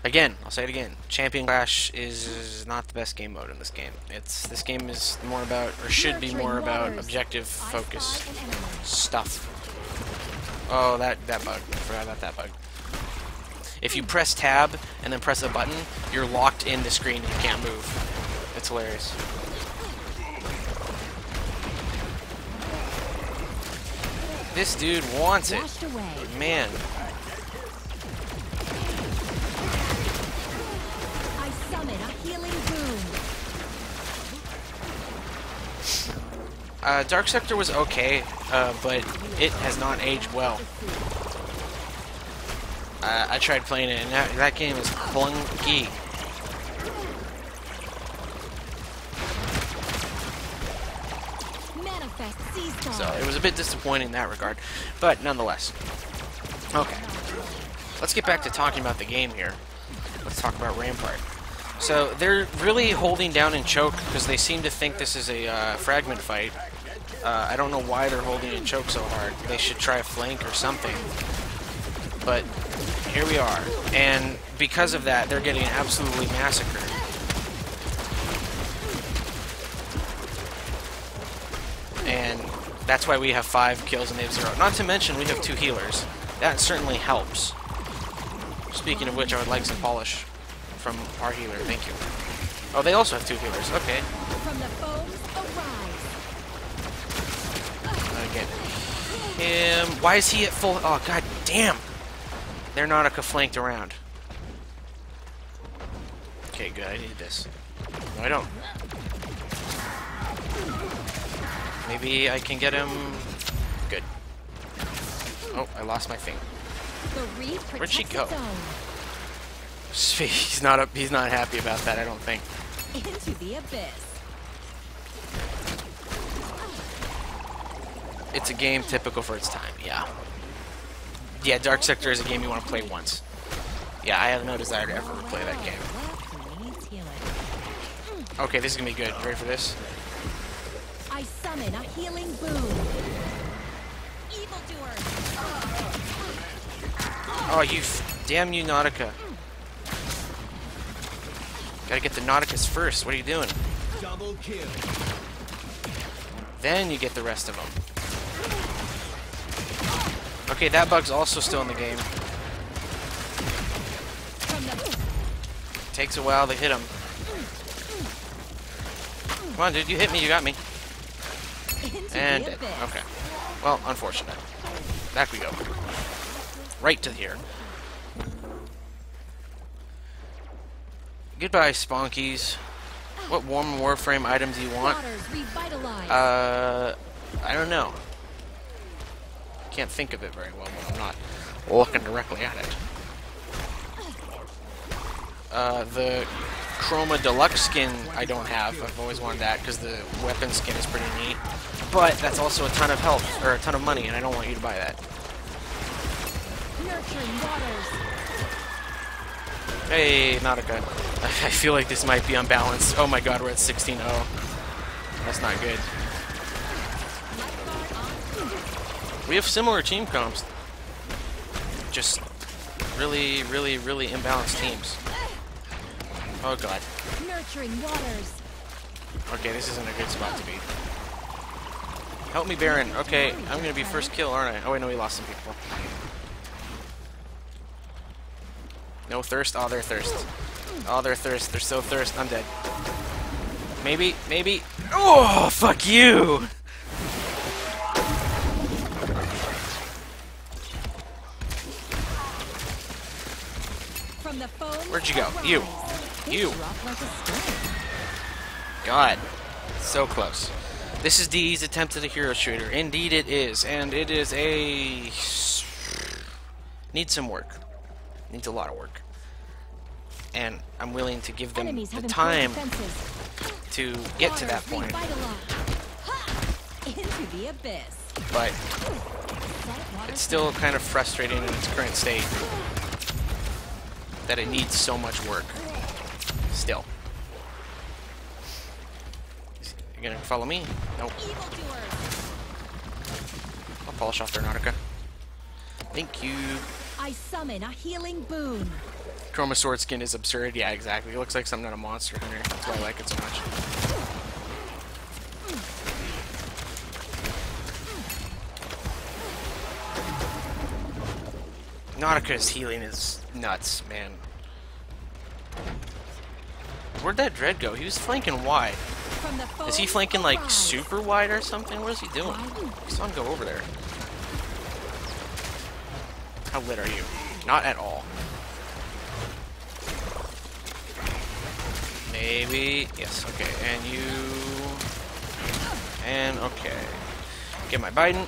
Again, I'll say it again. Champion Clash is not the best game mode in this game. This game is more about, or should be more about, objective focus stuff. Oh, that bug. I forgot about that bug. If you press tab and then press a button, you're locked in the screen and you can't move. It's hilarious. This dude wants it. Man. Dark Sector was okay, but it has not aged well. I tried playing it, and that game is clunky. So it was a bit disappointing in that regard, but nonetheless. Okay, let's get back to talking about the game here. Let's talk about Rampart. So they're really holding down and choke because they seem to think this is a fragment fight. I don't know why they're holding and choke so hard. They should try a flank or something. But here we are. And because of that, they're getting absolutely massacred. And that's why we have 5 kills and they have 0. Not to mention we have 2 healers. That certainly helps. Speaking of which, I would like some polish from our healer. Thank you. Oh, they also have 2 healers. Okay. From the foams arise. Get him. Why is he at full? Oh, god damn. They're Nautica flanked around. Okay, good. I need this. No, I don't. Maybe I can get him. Good. Oh, I lost my thing. Where'd she go? He's not up. He's not happy about that, I don't think. Into the abyss. It's a game typical for its time, yeah. Yeah, Dark Sector is a game you want to play once. Yeah, I have no desire to ever replay that game. Okay, this is gonna be good. You ready for this? I summon a healing boom. Evildoers. Oh, damn you, Nautica. Gotta get the Nauticus first. What are you doing? Double kill. Then you get the rest of them. Okay, that bug's also still in the game. Takes a while to hit him. Come on, dude, you hit me, you got me. And dead. Okay. Well, unfortunate. Back we go. Right to here. Goodbye, Sponkies. What warm Warframe item do you want? I don't know. Can't think of it very well when I'm not looking directly at it. The Chroma Deluxe skin I don't have. I've always wanted that because the weapon skin is pretty neat. But that's also a ton of health, or a ton of money, and I don't want you to buy that. Hey, Nautica. I feel like this might be unbalanced. Oh my god, we're at 16-0. That's not good. We have similar team comps. Just really, really, really imbalanced teams. Oh god. Nurturing waters. Okay, this isn't a good spot to be. Help me, Baron. Okay, I'm gonna be first kill, aren't I? Oh wait, no, we lost some people. No thirst? Oh, they're thirst. Oh, they're thirst. They're so thirst. I'm dead. Maybe, maybe. Oh, fuck you! Where'd you go? You. You. God. So close. This is DE's attempt at a hero shooter. Indeed it is. And it is a... needs some work. Needs a lot of work. And I'm willing to give them the time to get to that point. But it's still kind of frustrating in its current state that it needs so much work. Still. You gonna follow me? Nope. I'll polish off their Nautica. Thank you. I summon a healing boon. Chroma Sword skin is absurd. Yeah, exactly. It looks like something out of Monster Hunter. That's why I like it so much. Nautica's healing is nuts, man. Where'd that Dread go? He was flanking wide. Is he flanking like super wide or something? What is he doing? I saw him go over there. How lit are you? Not at all. Maybe. Yes, okay. And you. And okay. Get my Biden.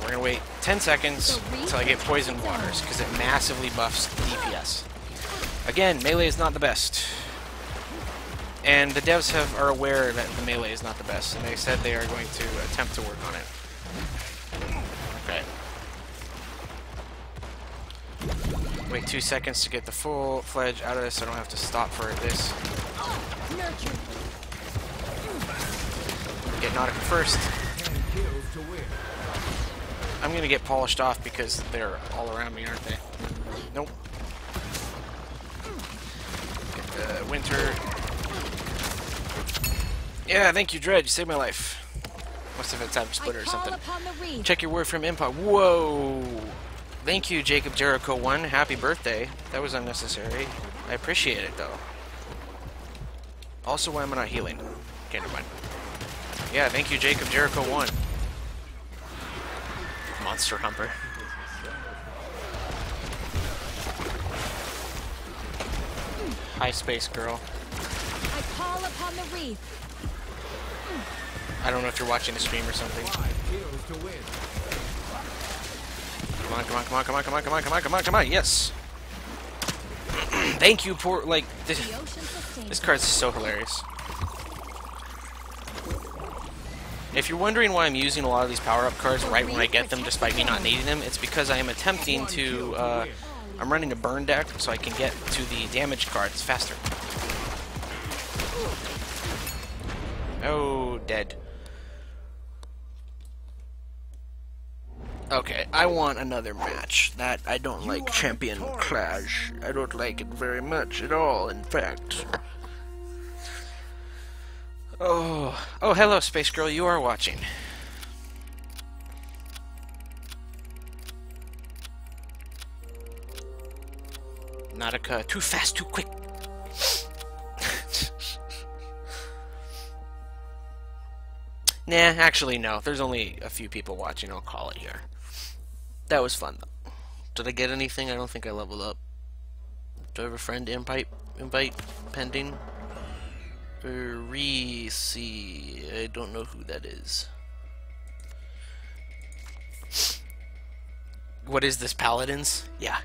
We're gonna wait 10 seconds until I get Poison Waters, because it massively buffs DPS. Again, melee is not the best. And the devs are aware that the melee is not the best, and they said they are going to attempt to work on it. Okay. Wait 2 seconds to get the full fledge out of this so I don't have to stop for this. Get Nautica first. I'm gonna get polished off because they're all around me, aren't they? Nope. Get the Winter. Yeah, thank you, Dread. You saved my life. Must have had time splitter or something. Check your word from Impa. Whoa! Thank you, Jacob Jericho 1. Happy birthday. That was unnecessary. I appreciate it, though. Also, why am I not healing? Okay, never mind. Yeah, thank you, Jacob Jericho 1. Monster Humper. Hi, Space Girl. I call upon the reef. I don't know if you're watching a stream or something. Come on, come on, come on, come on, come on, come on, come on, come on, come on, yes! Thank you, poor, like, this card's so hilarious. If you're wondering why I'm using a lot of these power-up cards right when I get them, despite me not needing them, it's because I am attempting to, I'm running a burn deck so I can get to the damage cards faster. Oh, dead. Okay, I want another match. That, I don't like Champion Clash. I don't like it very much at all, in fact. Oh, hello, Space Girl, you are watching. Nautica, too fast, too quick. Nah, actually, no. There's only a few people watching. I'll call it here. That was fun, though. Did I get anything? I don't think I leveled up. Do I have a friend invite pending? Reese. I don't know who that is. What is this, Paladins? Yeah.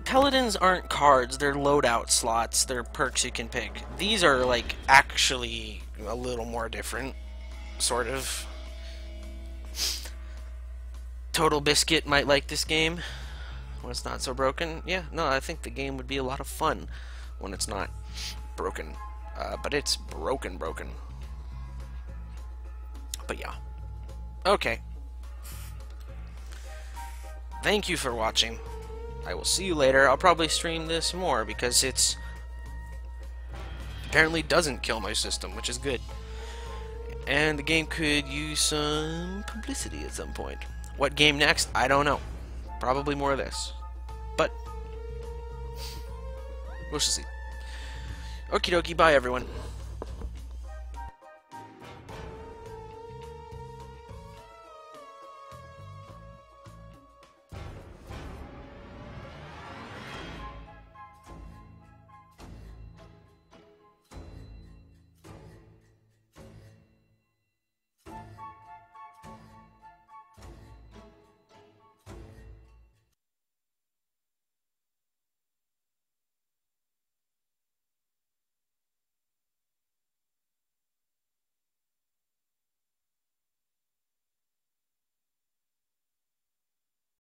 Paladins aren't cards. They're loadout slots. They're perks you can pick. These are, like, actually a little more different, sort of. Total Biscuit might like this game when it's not so broken. Yeah, no, I think the game would be a lot of fun when it's not broken. But it's broken. But yeah. Okay. Thank you for watching. I will see you later. I'll probably stream this more because it's apparently doesn't kill my system, which is good. And the game could use some publicity at some point. What game next? I don't know. Probably more of this. But we'll see. Okie dokie, bye everyone.